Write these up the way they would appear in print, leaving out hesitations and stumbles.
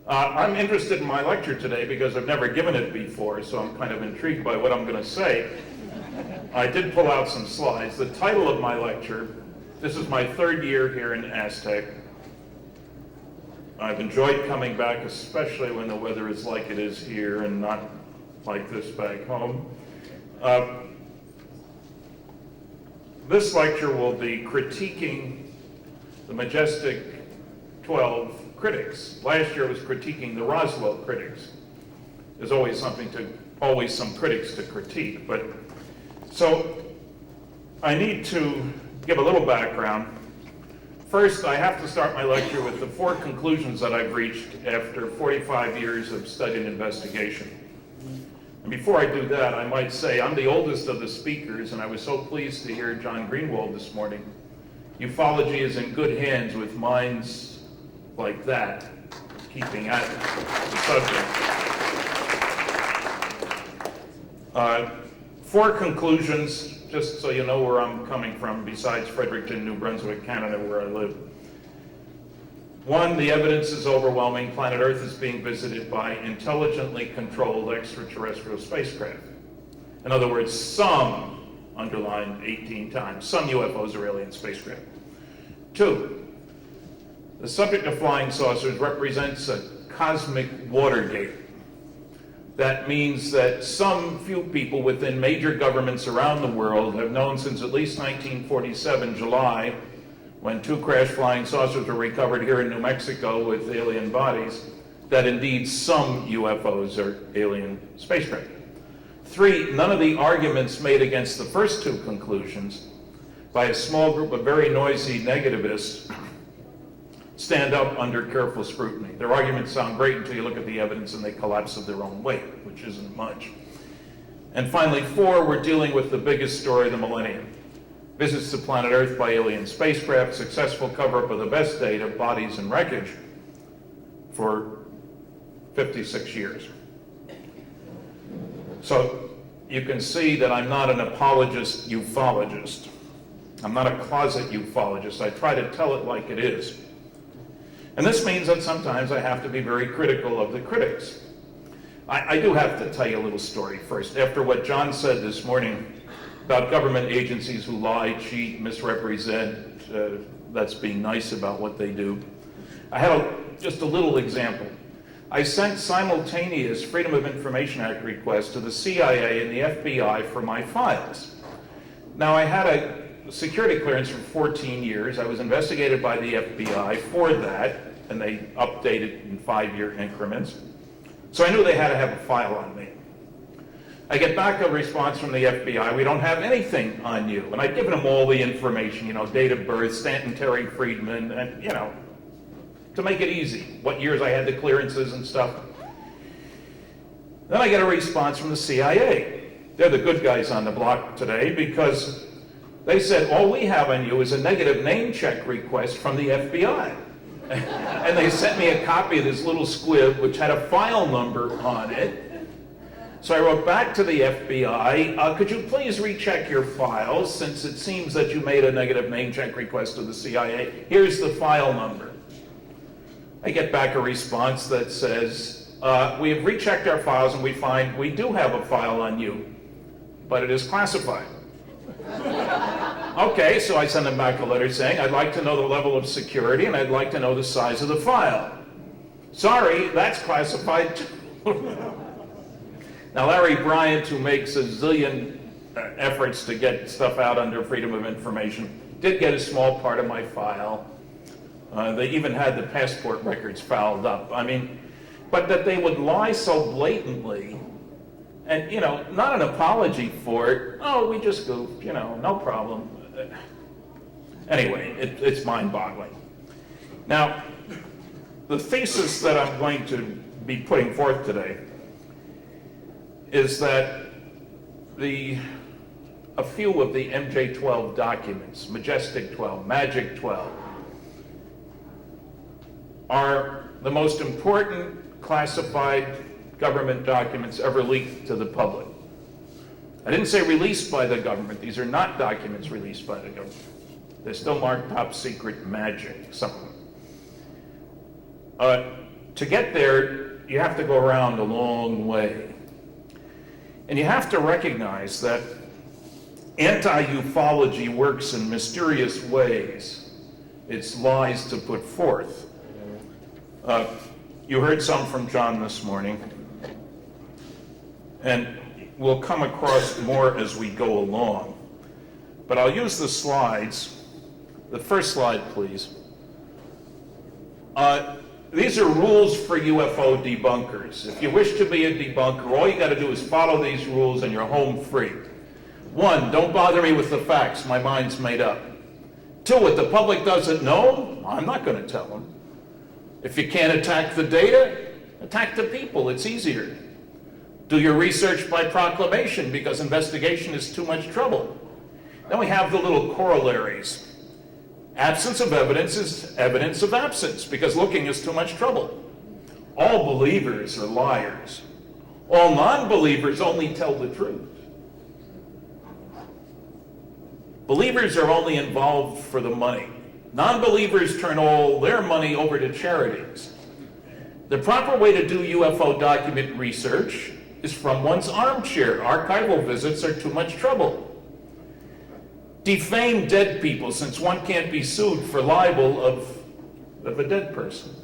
I'm interested in my lecture today because I've never given it before, so I'm kind of intrigued by what I'm going to say. I did pull out some slides. The title of my lecture, this is my third year here in Aztec. I've enjoyed coming back, especially when the weather is like it is here and not like this back home. This lecture will be critiquing the Majestic 12 critics. Last year was critiquing the Roswell critics. There's always some critics to critique, but so I need to give a little background. First, I have to start my lecture with the 4 conclusions that I've reached after 45 years of study and investigation. And before I do that, I might say I'm the oldest of the speakers, and I was so pleased to hear John Greenwald this morning. Ufology is in good hands with minds like that, keeping at the subject. 4 conclusions, just so you know where I'm coming from, besides Fredericton, New Brunswick, Canada, where I live. 1, the evidence is overwhelming. Planet Earth is being visited by intelligently controlled extraterrestrial spacecraft. In other words, some, underlined 18 times, some UFOs are alien spacecraft. 2, the subject of flying saucers represents a cosmic Watergate. That means that some few people within major governments around the world have known since at least 1947, July, when 2 crashed flying saucers were recovered here in New Mexico with alien bodies, that indeed some UFOs are alien spacecraft. 3, none of the arguments made against the first 2 conclusions by a small group of very noisy negativists stand up under careful scrutiny. Their arguments sound great until you look at the evidence and they collapse of their own weight, which isn't much. And finally, 4, we're dealing with the biggest story of the millennium. Visits to planet Earth by alien spacecraft, successful cover-up of the best data, bodies and wreckage for 56 years. So you can see that I'm not an apologist ufologist. I'm not a closet ufologist. I try to tell it like it is. And this means that sometimes I have to be very critical of the critics. I do have to tell you a little story first. After what John said this morning about government agencies who lie, cheat, misrepresent, that's being nice about what they do, I had just a little example. I sent simultaneous Freedom of Information Act requests to the CIA and the FBI for my files. Now, I had a security clearance for 14 years. I was investigated by the FBI for that, and they updated in 5-year increments. So I knew they had to have a file on me. I get back a response from the FBI, we don't have anything on you. And I'd given them all the information, date of birth, Stanton, Terry, Friedman, and, to make it easy, what years I had the clearances and stuff. Then I get a response from the CIA. They're the good guys on the block today because they said, all we have on you is a negative name check request from the FBI. And they sent me a copy of this little squib which had a file number on it. So I wrote back to the FBI, could you please recheck your files since it seems that you made a negative name check request to the CIA. Here's the file number. I get back a response that says, we have rechecked our files and we find we do have a file on you, but it is classified. Okay, so I send them back a letter saying, I'd like to know the level of security and I'd like to know the size of the file. Sorry, that's classified too. Now, Larry Bryant, who makes a zillion efforts to get stuff out under Freedom of Information, did get a small part of my file. They even had the passport records fouled up. But that they would lie so blatantly, and, not an apology for it. Oh, we just goofed, no problem. Anyway, it's mind-boggling. Now, the thesis that I'm going to be putting forth today is that a few of the MJ-12 documents, Majestic 12, Magic 12, are the most important classified government documents ever leaked to the public. I didn't say released by the government. These are not documents released by the government. They're still marked top secret magic, some of them. To get there, you have to go around a long way. And you have to recognize that anti-ufology works in mysterious ways. It's lies to put forth. You heard some from John this morning, and we'll come across more as we go along. But I'll use the slides. The first slide, please. These are rules for UFO debunkers. If you wish to be a debunker, all you got to do is follow these rules and you're home free. 1, don't bother me with the facts. My mind's made up. 2, what the public doesn't know, I'm not going to tell them. If you can't attack the data, attack the people. It's easier. Do your research by proclamation because investigation is too much trouble. Then we have the little corollaries. Absence of evidence is evidence of absence because looking is too much trouble. All believers are liars. All non-believers only tell the truth. Believers are only involved for the money. Non-believers turn all their money over to charities. The proper way to do UFO document research is from one's armchair. Archival visits are too much trouble. Defame dead people, since one can't be sued for libel of a dead person.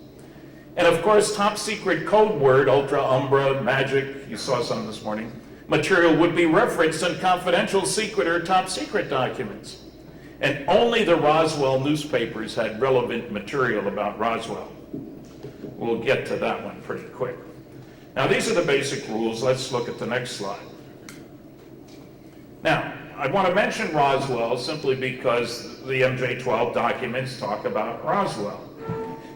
And of course, top secret code word, ultra, umbra, magic, you saw some this morning, material would be referenced in confidential, secret, or top secret documents. And only the Roswell newspapers had relevant material about Roswell. We'll get to that one pretty quick. Now, these are the basic rules. Let's look at the next slide. Now, I want to mention Roswell simply because the MJ-12 documents talk about Roswell.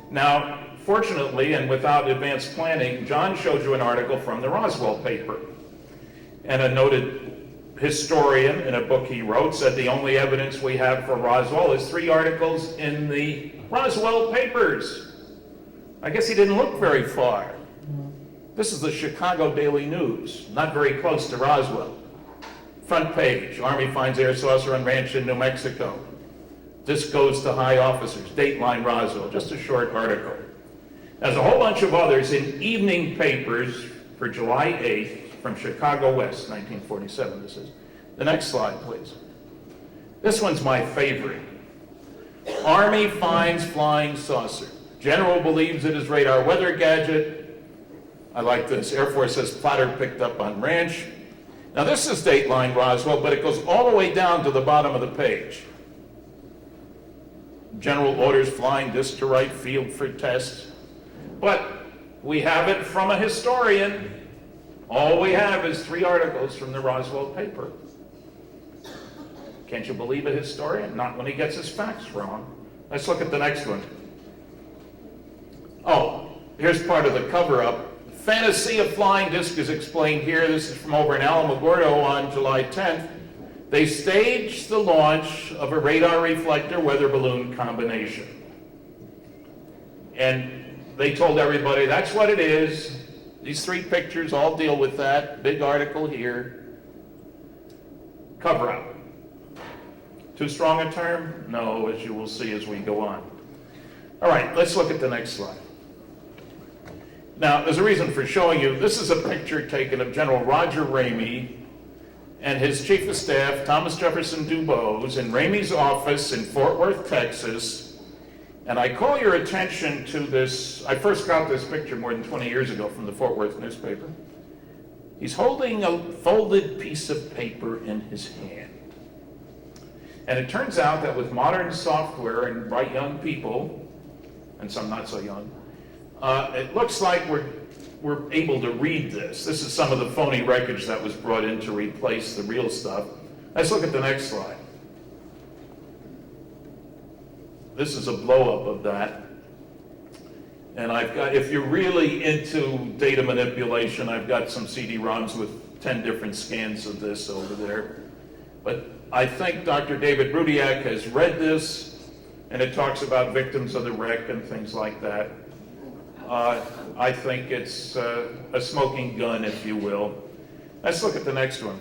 Now, fortunately, and without advanced planning, John showed you an article from the Roswell paper. And a noted historian in a book he wrote said the only evidence we have for Roswell is 3 articles in the Roswell papers. I guess he didn't look very far. This is the Chicago Daily News, not very close to Roswell. Front page, Army finds air saucer on ranch in New Mexico. This goes to high officers, Dateline Roswell, just a short article. There's a whole bunch of others in evening papers for July 8th from Chicago West, 1947 this is. The next slide, please. This one's my favorite. Army finds flying saucer. General believes it is radar weather gadget. I like this. Air Force says platter picked up on ranch. Now this is Dateline Roswell, but it goes all the way down to the bottom of the page. General orders flying disc to right field for test. But we have it from a historian. All we have is 3 articles from the Roswell paper. Can't you believe a historian? Not when he gets his facts wrong. Let's look at the next one. Oh, here's part of the cover-up. Fantasy of flying disc is explained here. This is from over in Alamogordo on July 10th. They staged the launch of a radar reflector weather balloon combination. And they told everybody that's what it is. These 3 pictures all deal with that. Big article here. Cover up. Too strong a term? No, as you will see as we go on. All right, let's look at the next slide. Now, there's a reason for showing you. This is a picture taken of General Roger Ramey and his chief of staff, Thomas Jefferson Dubose, in Ramey's office in Fort Worth, Texas. And I call your attention to this. I first got this picture more than 20 years ago from the Fort Worth newspaper. He's holding a folded piece of paper in his hand. And it turns out that with modern software and bright young people, and some not so young, it looks like we're able to read this. This is some of the phony wreckage that was brought in to replace the real stuff. Let's look at the next slide. This is a blow-up of that. And I've got, if you're really into data manipulation, I've got some CD-ROMs with 10 different scans of this over there. But I think Dr. David Rudiak has read this, and it talks about victims of the wreck and things like that. I think it's a smoking gun, if you will. Let's look at the next one.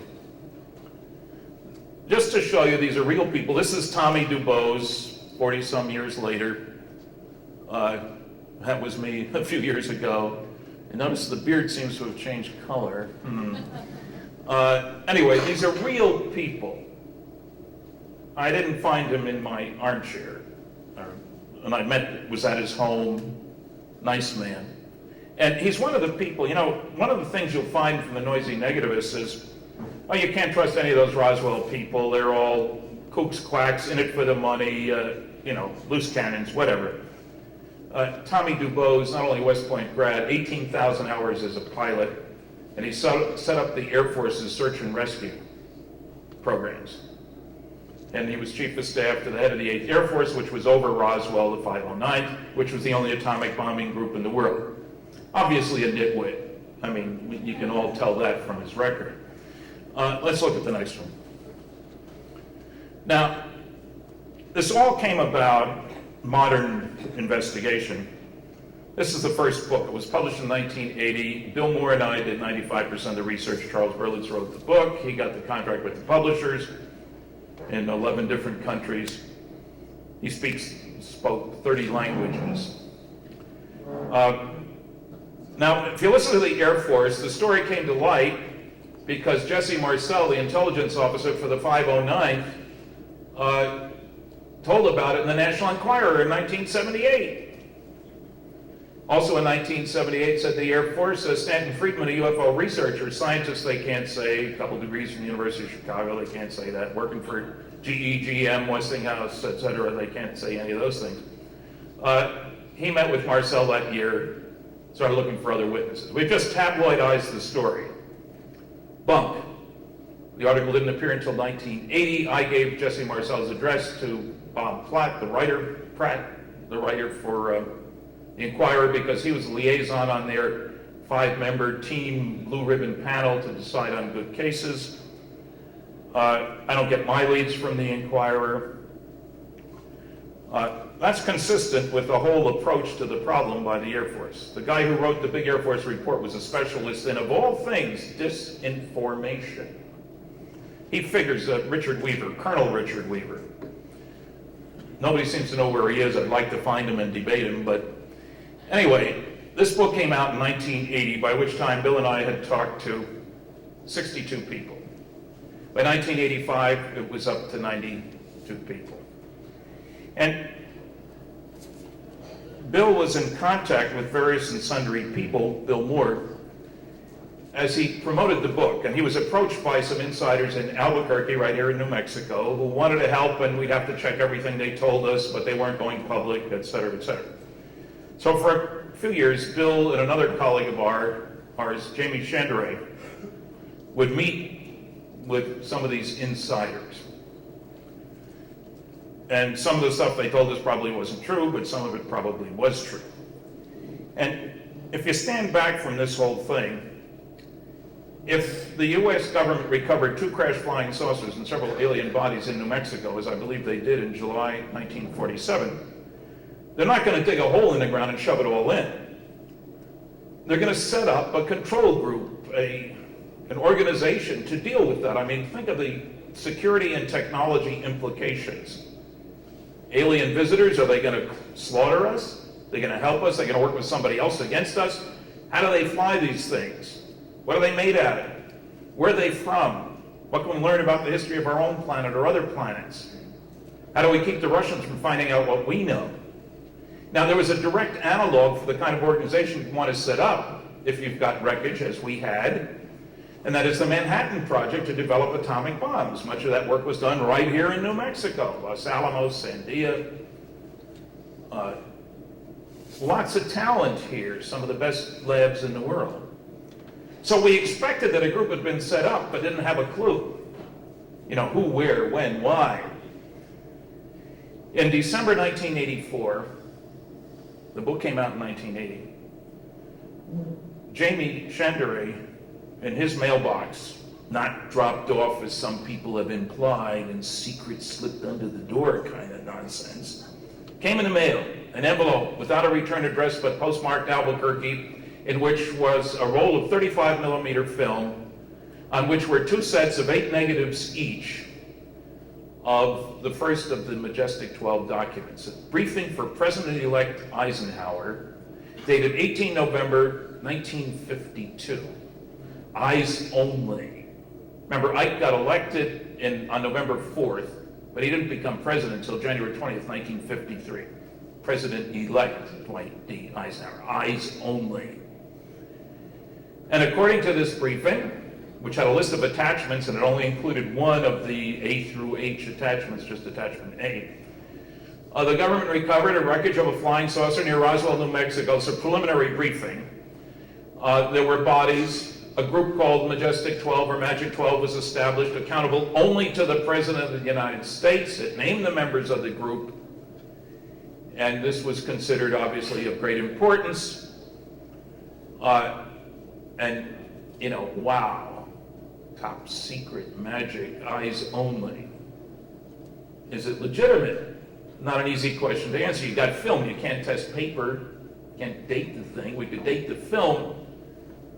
Just to show you, these are real people. This is Tommy Dubose, 40-some years later. That was me a few years ago. And notice the beard seems to have changed color. Anyway, these are real people. I didn't find him in my armchair. And I was at his home, nice man. And he's one of the people, one of the things you'll find from the noisy negativists is, oh, you can't trust any of those Roswell people. They're all kooks, quacks, in it for the money, loose cannons, whatever. Tommy DuBose, not only West Point grad, 18,000 hours as a pilot, and he set up the Air Force's search and rescue programs. And he was chief of staff to the head of the 8th Air Force, which was over Roswell, the 509, which was the only atomic bombing group in the world. Obviously a nitwit. I mean, you can all tell that from his record. Let's look at the next one. Now, this all came about modern investigation. This is the first book. It was published in 1980. Bill Moore and I did 95% of the research. Charles Berlitz wrote the book. He got the contract with the publishers in 11 different countries. He spoke 30 languages. Now, if you listen to the Air Force, the story came to light because Jesse Marcel, the intelligence officer for the 509, told about it in the National Enquirer in 1978. Also in 1978, said the Air Force, Stanton Friedman, a UFO researcher, scientist they can't say, a couple degrees from the University of Chicago, they can't say that, working for GE, GM, Westinghouse, etc., they can't say any of those things. He met with Marcel that year, started looking for other witnesses. We've just tabloidized the story. Bunk. The article didn't appear until 1980. I gave Jesse Marcel's address to Bob Pratt, the writer for the Enquirer, because he was the liaison on their 5-member team blue ribbon panel to decide on good cases. I don't get my leads from the Enquirer. That's consistent with the whole approach to the problem by the Air Force. The guy who wrote the big Air Force report was a specialist in, of all things, disinformation. He figures that Richard Weaver, Colonel Richard Weaver. Nobody seems to know where he is. I'd like to find him and debate him, but anyway, this book came out in 1980, by which time Bill and I had talked to 62 people. By 1985, it was up to 92 people. And Bill was in contact with various and sundry people, Bill Moore, as he promoted the book. And he was approached by some insiders in Albuquerque, right here in New Mexico, who wanted to help, and we'd have to check everything they told us, but they weren't going public, et cetera, et cetera. So for a few years, Bill and another colleague of ours, Jamie Chandray, would meet with some of these insiders. And some of the stuff they told us probably wasn't true, but some of it probably was true. And if you stand back from this whole thing, if the US government recovered 2 crashed flying saucers and several alien bodies in New Mexico, as I believe they did in July 1947, they're not going to dig a hole in the ground and shove it all in. They're going to set up a control group, an organization to deal with that. I mean, think of the security and technology implications. Alien visitors, are they going to slaughter us? Are they going to help us? Are they going to work with somebody else against us? How do they fly these things? What are they made out of? Where are they from? What can we learn about the history of our own planet or other planets? How do we keep the Russians from finding out what we know? Now, there was a direct analog for the kind of organization you want to set up if you've got wreckage, as we had, and that is the Manhattan Project to develop atomic bombs. Much of that work was done right here in New Mexico, Los Alamos, Sandia. Lots of talent here, some of the best labs in the world. So we expected that a group had been set up, but didn't have a clue. Who, where, when, why. In December 1984, the book came out in 1980, Jamie Chandray, in his mailbox, not dropped off as some people have implied and secret slipped under the door kind of nonsense, came in the mail, an envelope without a return address but postmarked Albuquerque, in which was a roll of 35mm film on which were 2 sets of 8 negatives each of the first of the Majestic 12 documents. A briefing for President-elect Eisenhower dated 18 November 1952. Eyes only. Remember, Ike got elected on November 4th, but he didn't become president until January 20th, 1953. President-elect Dwight D. Eisenhower. Eyes only. And according to this briefing, which had a list of attachments, and it only included one of the A through H attachments, just attachment A, the government recovered a wreckage of a flying saucer near Roswell, New Mexico. It's a preliminary briefing. There were bodies. A group called Majestic 12 or Magic 12 was established, accountable only to the President of the United States. It named the members of the group, and this was considered obviously of great importance. And, you know, wow, top secret, magic, eyes only. Is it legitimate? Not an easy question to answer. You got film, you can't test paper, can't date the thing. We could date the film.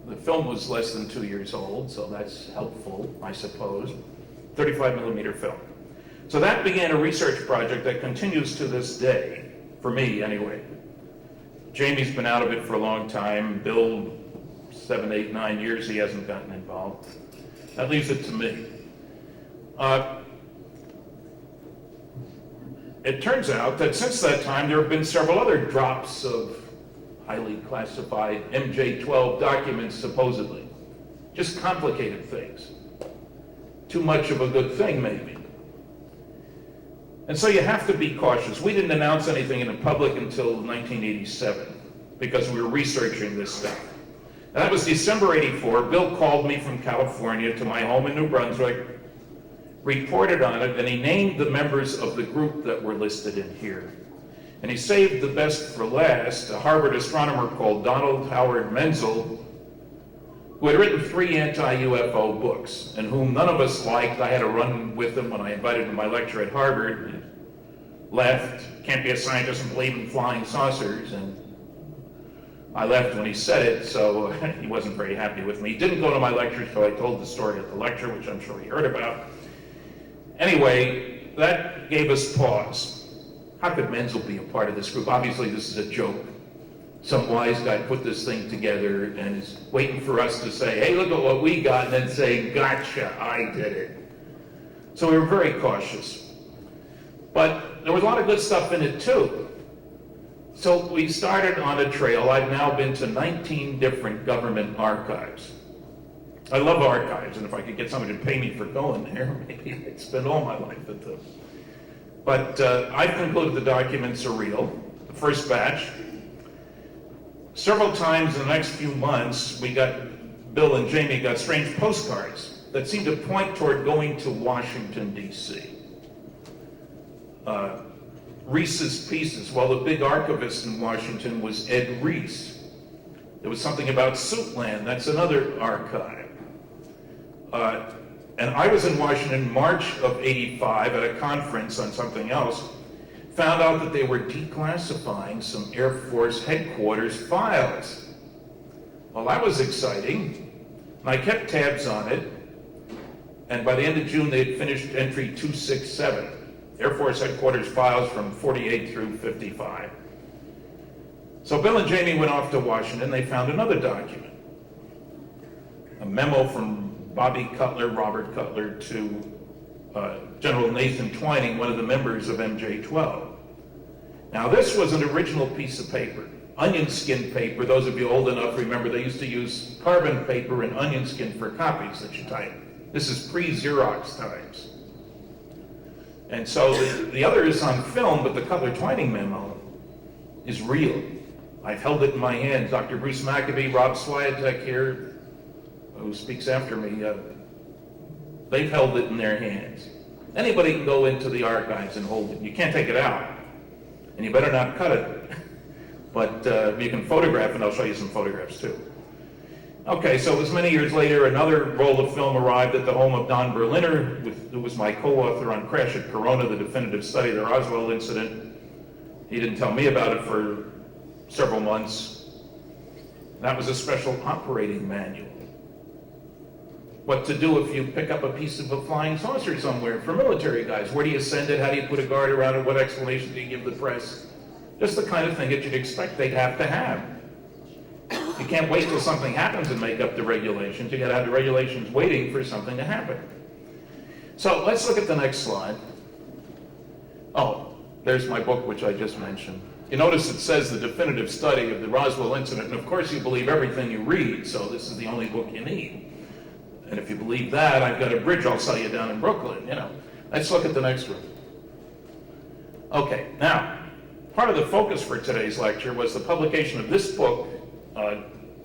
The film was less than 2 years old, so that's helpful, I suppose. 35 millimeter film. So that began a research project that continues to this day, for me anyway. Jamie's been out of it for a long time. Bill, 7, 8, 9 years, he hasn't gotten involved. That leaves it to me. It turns out that since that time, there have been several other drops of highly classified MJ-12 documents, supposedly. Just complicated things. Too much of a good thing, maybe. And so you have to be cautious. We didn't announce anything in the public until 1987 because we were researching this stuff. And that was December 84. Bill called me from California to my home in New Brunswick, reported on it, and he named the members of the group that were listed in here. And he saved the best for last, a Harvard astronomer called Donald Menzel, who had written 3 anti-UFO books, and whom none of us liked. I had a run with him when I invited him to my lecture at Harvard. He left, can't be a scientist and believe in flying saucers, and I left when he said it, so he wasn't very happy with me. He didn't go to my lecture, so I told the story at the lecture, which I'm sure he heard about. Anyway, that gave us pause. How could Menzel be a part of this group? Obviously, this is a joke. Some wise guy put this thing together and is waiting for us to say, hey, look at what we got, and then say, gotcha, I did it. So we were very cautious. But there was a lot of good stuff in it, too. So we started on a trail. I've now been to 19 different government archives. I love archives, and if I could get somebody to pay me for going there, maybe I'd spend all my life at them. But I've concluded the documents are real, the first batch. Several times in the next few months, Bill and Jamie got strange postcards that seemed to point toward going to Washington, D.C. Reese's Pieces, well, the big archivist in Washington was Ed Reese. There was something about Suitland, that's another archive. And I was in Washington in March of '85 at a conference on something else, found out that they were declassifying some Air Force headquarters files. Well, that was exciting, and I kept tabs on it, and by the end of June they had finished entry 267, Air Force headquarters files from 48 through 55. So Bill and Jamie went off to Washington. They found another document, a memo from Bobby Cutler, Robert Cutler, to General Nathan Twining, one of the members of MJ-12. Now, this was an original piece of paper, onion skin paper. Those of you old enough remember they used to use carbon paper and onion skin for copies that you type. This is pre-Xerox times. And so the other is on film, but the Cutler-Twining memo is real. I've held it in my hands. Dr. Bruce McAbee, Rob Swiatek here, who speaks after me, they've held it in their hands. Anybody can go into the archives and hold it. You can't take it out, and you better not cut it. But you can photograph, and I'll show you some photographs too. Okay, so it was many years later, another roll of film arrived at the home of Don Berliner, who was my co-author on Crash at Corona, the definitive study of the Roswell incident. He didn't tell me about it for several months. That was a special operating manual. What to do if you pick up a piece of a flying saucer somewhere for military guys. Where do you send it? How do you put a guard around it? What explanation do you give the press? Just the kind of thing that you'd expect they'd have to have. You can't wait till something happens and make up the regulations. You got to have the regulations waiting for something to happen. So let's look at the next slide. Oh, there's my book, which I just mentioned. You notice it says the definitive study of the Roswell incident, and of course you believe everything you read, so this is the only book you need. And if you believe that, I've got a bridge I'll sell you down in Brooklyn, you know. Let's look at the next one. Okay, now, part of the focus for today's lecture was the publication of this book,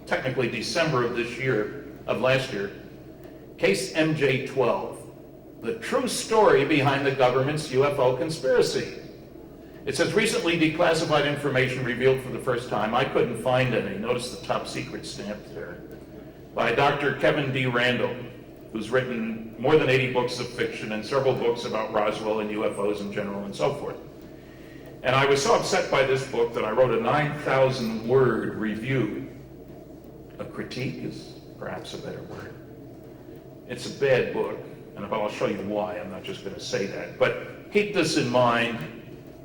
technically December of last year, Case MJ-12, the true story behind the government's UFO conspiracy. It says recently declassified information revealed for the first time. I couldn't find any. Notice the top secret stamp there. By Dr. Kevin D. Randall, who's written more than 80 books of fiction and several books about Roswell and UFOs in general and so forth. And I was so upset by this book that I wrote a 9,000-word review. A critique is perhaps a better word. It's a bad book, and I'll show you why. I'm not just going to say that. But keep this in mind.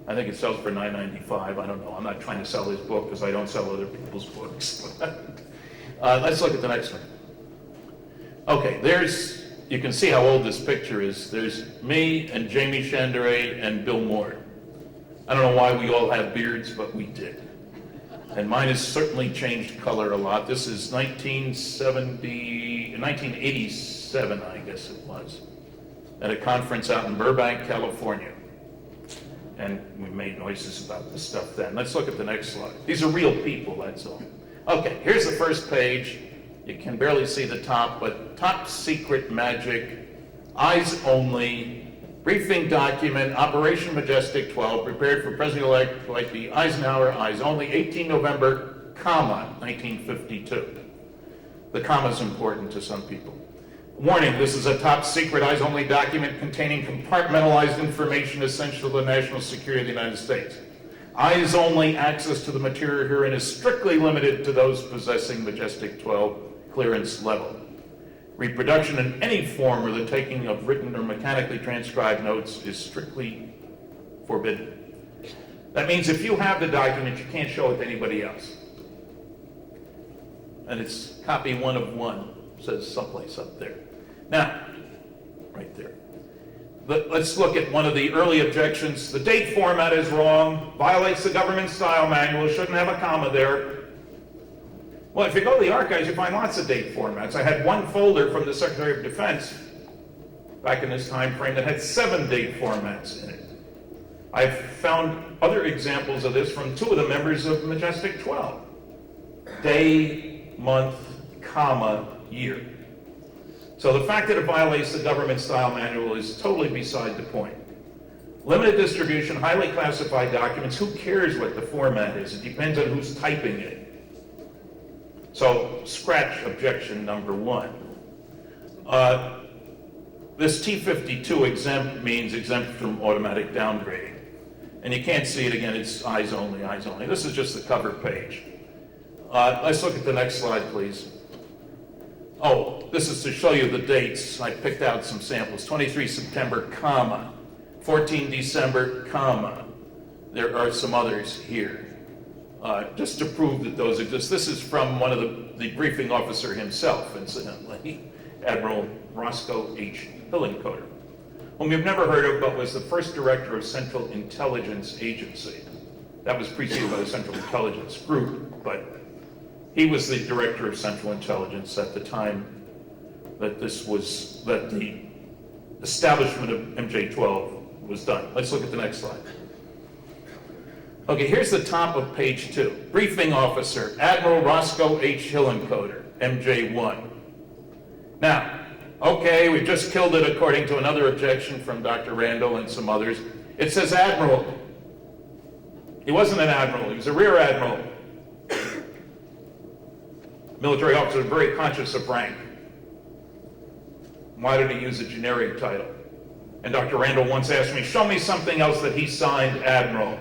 I think it sells for $9.95. I don't know. I'm not trying to sell this book because I don't sell other people's books. Let's look at the next one. Okay, you can see how old this picture is. There's me and Jamie Chandray and Bill Moore. I don't know why we all have beards, but we did. And mine has certainly changed color a lot. This is 1987, I guess it was, at a conference out in Burbank, California. And we made noises about this stuff then. Let's look at the next slide. These are real people, that's all. Okay, here's the first page. You can barely see the top, but top secret magic, eyes only, briefing document, Operation Majestic 12, prepared for President-elect Dwight D. Eisenhower, eyes only, 18 November, 1952. The comma is important to some people. Warning, this is a top secret, eyes only document containing compartmentalized information essential to the national security of the United States. Eyes only access to the material herein is strictly limited to those possessing Majestic 12 clearance level. Reproduction in any form or the taking of written or mechanically transcribed notes is strictly forbidden. That means if you have the document, you can't show it to anybody else. And it's copy 1 of 1, says someplace up there. Now, right there. Let's look at one of the early objections. The date format is wrong, violates the government style manual, shouldn't have a comma there. Well, if you go to the archives, you find lots of date formats. I had one folder from the Secretary of Defense back in this time frame that had 7 date formats in it. I've found other examples of this from 2 of the members of Majestic 12. Day, month, comma, year. So the fact that it violates the government style manual is totally beside the point. Limited distribution, highly classified documents, who cares what the format is? It depends on who's typing it. So scratch objection number 1. This T52 exempt means exempt from automatic downgrading. And you can't see it again, it's eyes only, eyes only. This is just the cover page. Let's look at the next slide, please. Oh, this is to show you the dates. I picked out some samples. 23 September, comma. 14 December, comma. There are some others here. Just to prove that those exist. This is from one of the briefing officer himself, incidentally, Admiral Roscoe H. Hillenkoetter, whom you've never heard of, but was the first director of Central Intelligence Agency. That was preceded by the Central Intelligence Group, but he was the director of Central Intelligence at the time that the establishment of MJ-12 was done. Let's look at the next slide. Okay, here's the top of page 2. Briefing officer, Admiral Roscoe H. Hillenkoetter, MJ-1. Now, okay, we've just killed it according to another objection from Dr. Randall and some others. It says Admiral. He wasn't an admiral, he was a rear admiral. Military officer, very conscious of rank. Why did he use a generic title? And Dr. Randall once asked me, show me something else that he signed Admiral.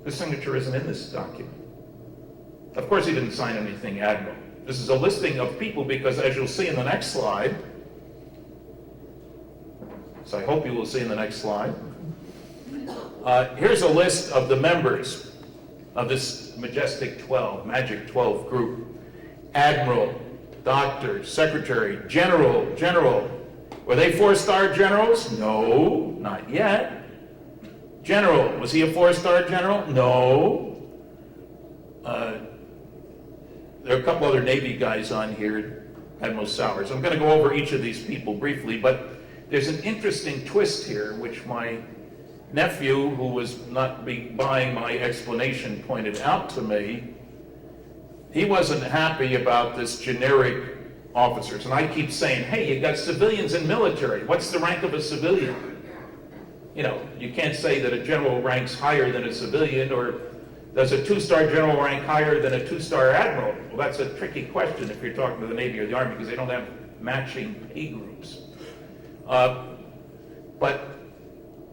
His signature isn't in this document. Of course he didn't sign anything Admiral. This is a listing of people because, as you'll see in the next slide, so I hope you will see in the next slide, here's a list of the members of this Majestic 12, Magic 12 group. Admiral, doctor, secretary, general. Were they 4-star generals? No, not yet. General, was he a 4-star general? No. There are a couple other Navy guys on here, Admiral Sowers. I'm going to go over each of these people briefly, but there's an interesting twist here, which my nephew, who was not buying my explanation, pointed out to me. He wasn't happy about this generic officers. And I keep saying, hey, you got civilians and military. What's the rank of a civilian? You know, you can't say that a general ranks higher than a civilian, or does a 2-star general rank higher than a 2-star admiral? Well, that's a tricky question if you're talking to the Navy or the Army, because they don't have matching pay groups. But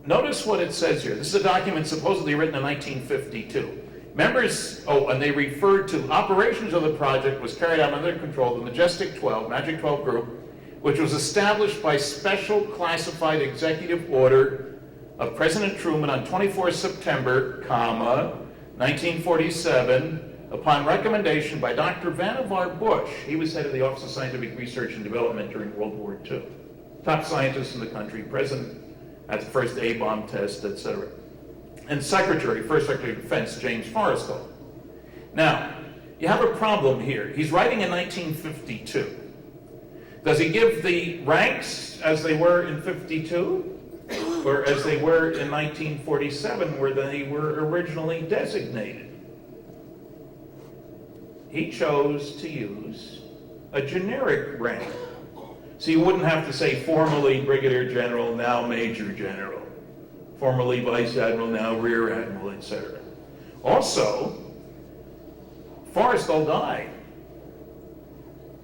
notice what it says here. This is a document supposedly written in 1952. Members, and they referred to operations of the project was carried out under the control of the Majestic 12, Magic 12 group, which was established by special classified executive order of President Truman on 24 September, 1947, upon recommendation by Dr. Vannevar Bush. He was head of the Office of Scientific Research and Development during World War II. Top scientist in the country, present at the first A-bomb test, etc. And First Secretary of Defense, James Forrestal. Now, you have a problem here. He's writing in 1952. Does he give the ranks as they were in 52? Or as they were in 1947, where they were originally designated? He chose to use a generic rank. So you wouldn't have to say formerly Brigadier General, now Major General. Formerly Vice Admiral, now Rear Admiral, etc. Also, Forrestal died.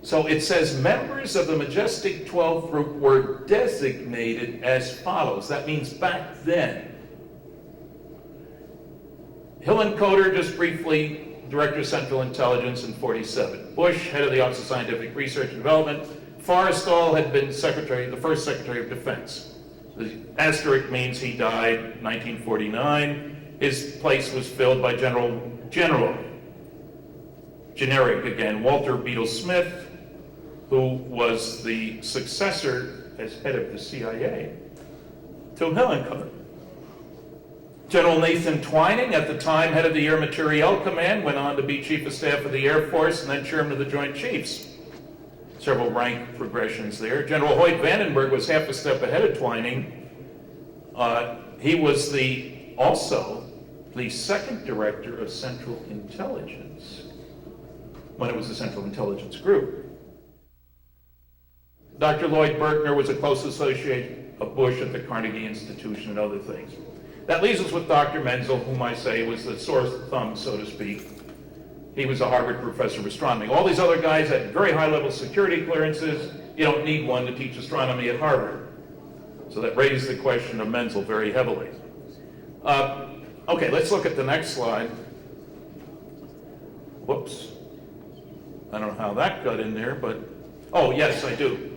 So it says members of the Majestic 12 group were designated as follows. That means back then. Hillenkoetter, just briefly, Director of Central Intelligence in 47. Bush, head of the Office of Scientific Research and Development. Forrestal had been the first Secretary of Defense. The asterisk means he died 1949. His place was filled by generic again, Walter Beadle Smith, who was the successor as head of the CIA to Hillenkoetter. General Nathan Twining, at the time head of the Air Materiel Command, went on to be Chief of Staff of the Air Force and then Chairman of the Joint Chiefs. Several rank progressions there. General Hoyt Vandenberg was half a step ahead of Twining. He was also the second director of Central Intelligence when it was the Central Intelligence Group. Dr. Lloyd Berkner was a close associate of Bush at the Carnegie Institution and other things. That leaves us with Dr. Menzel, whom I say was the sore thumb, so to speak. He was a Harvard professor of astronomy. All these other guys had very high-level security clearances. You don't need one to teach astronomy at Harvard. So that raised the question of Menzel very heavily. Okay, let's look at the next slide. Whoops. I don't know how that got in there, but... Oh, yes, I do.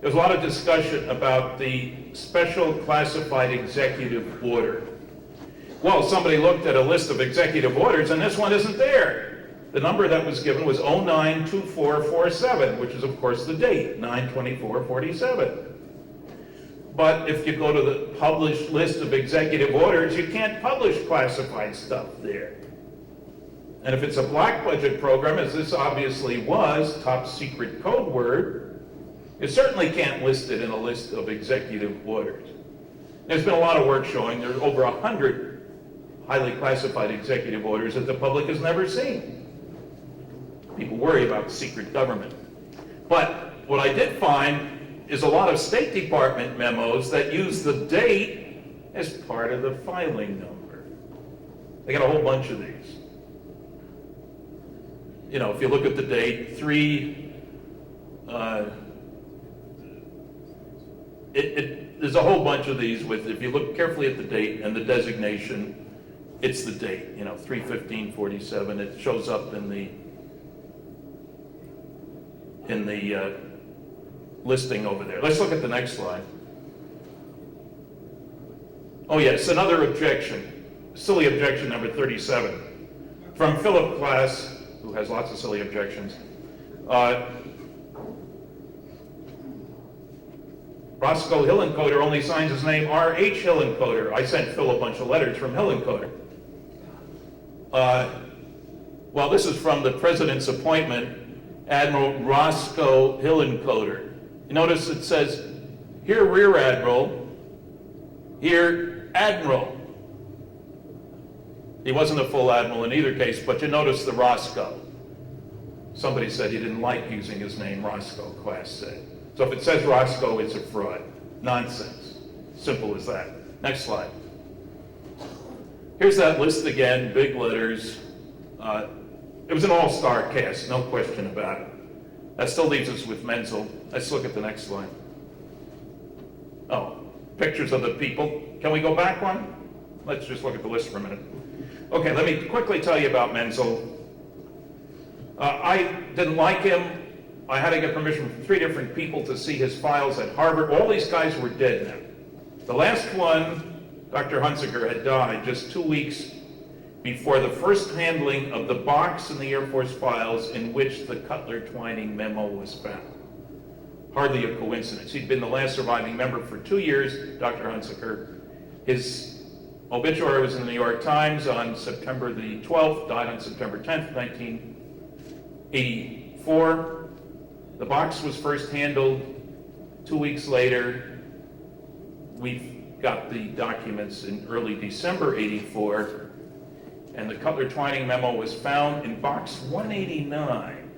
There's a lot of discussion about the Special Classified Executive Order. Well, somebody looked at a list of executive orders, and this one isn't there. The number that was given was 092447, which is, of course, the date, 9/24/47. But if you go to the published list of executive orders, you can't publish classified stuff there. And if it's a black budget program, as this obviously was, top secret code word, you certainly can't list it in a list of executive orders. There's been a lot of work showing there's over 100 highly classified executive orders that the public has never seen. People worry about secret government. But what I did find is a lot of State Department memos that use the date as part of the filing number. They got a whole bunch of these. You know, if you look at the date, there's a whole bunch of these with, if you look carefully at the date and the designation, it's the date, you know, 3/15/47. It shows up in the listing over there. Let's look at the next slide. Oh yes, another objection, silly objection number 37. From Philip Class, who has lots of silly objections. Roscoe Hillencoder only signs his name R.H. Hillencoder. I sent Phil a bunch of letters from Hillencoder. Well, this is from the president's appointment, Admiral Roscoe Hillencoder. You notice it says, here Rear Admiral, here Admiral. He wasn't a full admiral in either case, but you notice the Roscoe. Somebody said he didn't like using his name, Roscoe, Class said. So if it says Roscoe, it's a fraud. Nonsense. Simple as that. Next slide. Here's that list again, big letters. It was an all-star cast, no question about it. That still leaves us with Menzel. Let's look at the next slide. Oh, pictures of the people. Can we go back one? Let's just look at the list for a minute. Okay, let me quickly tell you about Menzel. I didn't like him. I had to get permission from 3 different people to see his files at Harvard. All these guys were dead now. The last one, Dr. Hunziker, had died just 2 weeks before the first handling of the box in the Air Force files in which the Cutler-Twining memo was found. Hardly a coincidence. He'd been the last surviving member for 2 years, Dr. Hunziker. His obituary was in the New York Times on September the 12th, died on September 10th, 1984. The box was first handled 2 weeks later. We got the documents in early December 84. And the Cutler-Twining memo was found in box 189.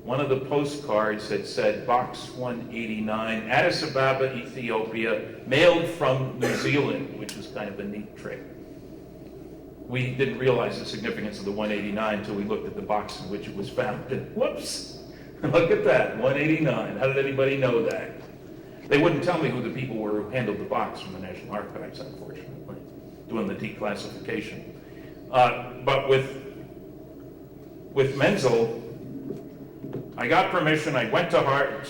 One of the postcards had said box 189, Addis Ababa, Ethiopia, mailed from New Zealand, which is kind of a neat trick. We didn't realize the significance of the 189 until we looked at the box in which it was found. And whoops, look at that, 189. How did anybody know that? They wouldn't tell me who the people were who handled the box from the National Archives, unfortunately, doing the declassification. But with Menzel, I got permission. I went to Harvard.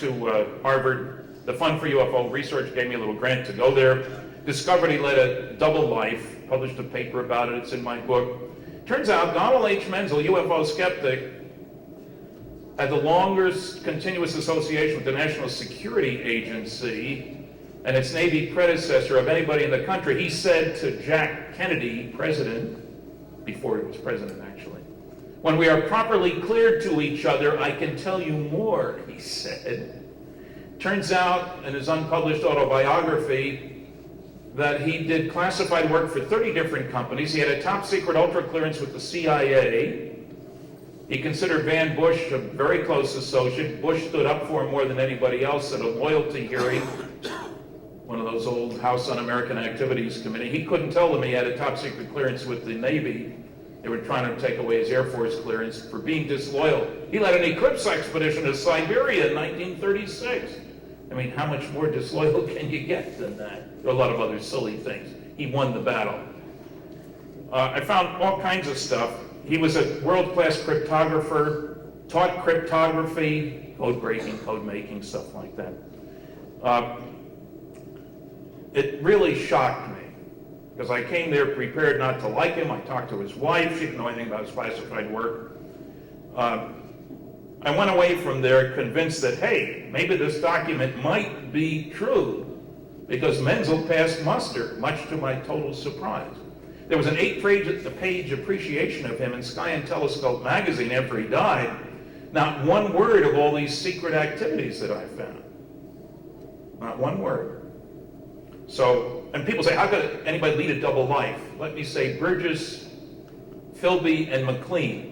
The Fund for UFO Research gave me a little grant to go there. Discovered he led a double life. Published a paper about it. It's in my book. Turns out Donald H. Menzel, UFO skeptic, had the longest continuous association with the National Security Agency and its Navy predecessor of anybody in the country. He said to Jack Kennedy, president, before he was president actually, when we are properly cleared to each other, I can tell you more, he said. Turns out in his unpublished autobiography that he did classified work for 30 different companies. He had a top secret ultra clearance with the CIA. He considered Van Bush a very close associate. Bush stood up for him more than anybody else at a loyalty hearing, one of those old House Un-American Activities Committee. He couldn't tell them he had a top secret clearance with the Navy. They were trying to take away his Air Force clearance for being disloyal. He led an eclipse expedition to Siberia in 1936. I mean, how much more disloyal can you get than that? There are a lot of other silly things. He won the battle. I found all kinds of stuff. He was a world-class cryptographer, taught cryptography, code breaking, code making, stuff like that. It really shocked me because I came there prepared not to like him. I talked to his wife. She didn't know anything about his classified work. I went away from there convinced that, hey, maybe this document might be true because Menzel passed muster, much to my total surprise. There was an 8-page appreciation of him in Sky and Telescope magazine after he died. Not one word of all these secret activities that I found. Not one word. So, and people say, how could anybody lead a double life? Let me say Burgess, Philby, and McLean.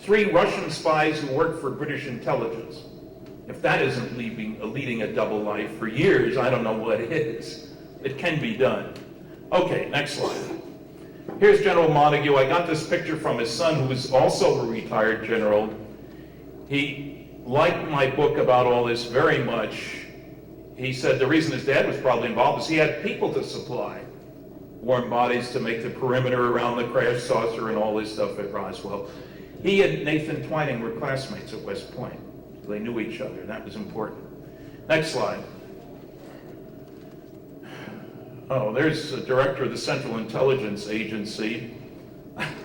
3 Russian spies who worked for British intelligence. If that isn't leading a double life for years, I don't know what is. It can be done. Okay, next slide. Here's General Montague. I got this picture from his son, who was also a retired general. He liked my book about all this very much. He said the reason his dad was probably involved is he had people to supply. Warm bodies to make the perimeter around the crash saucer and all this stuff at Roswell. He and Nathan Twining were classmates at West Point. They knew each other. That was important. Next slide. Oh, there's the director of the Central Intelligence Agency.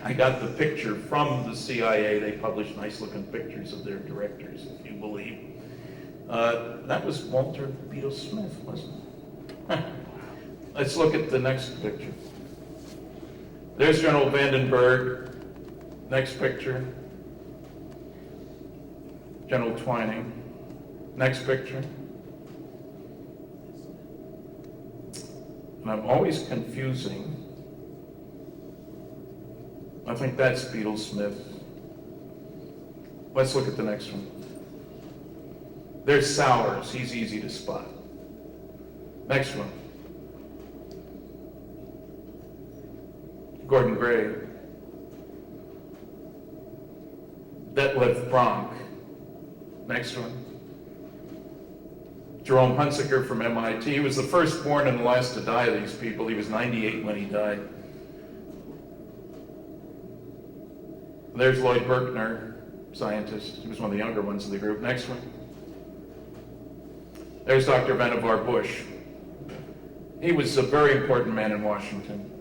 I got the picture from the CIA. They published nice-looking pictures of their directors, if you believe. That was Walter Beetle Smith, wasn't it? Let's look at the next picture. There's General Vandenberg. Next picture. General Twining. Next picture. And I'm always confusing. I think that's Beetle Smith. Let's look at the next one. There's Sowers. He's easy to spot. Next one. Gordon Gray. Detlef Bronk. Next one. Jerome Hunsaker from MIT. He was the firstborn and the last to die of these people. He was 98 when he died. There's Lloyd Berkner, scientist. He was one of the younger ones of the group. Next one. There's Dr. Vannevar Bush. He was a very important man in Washington.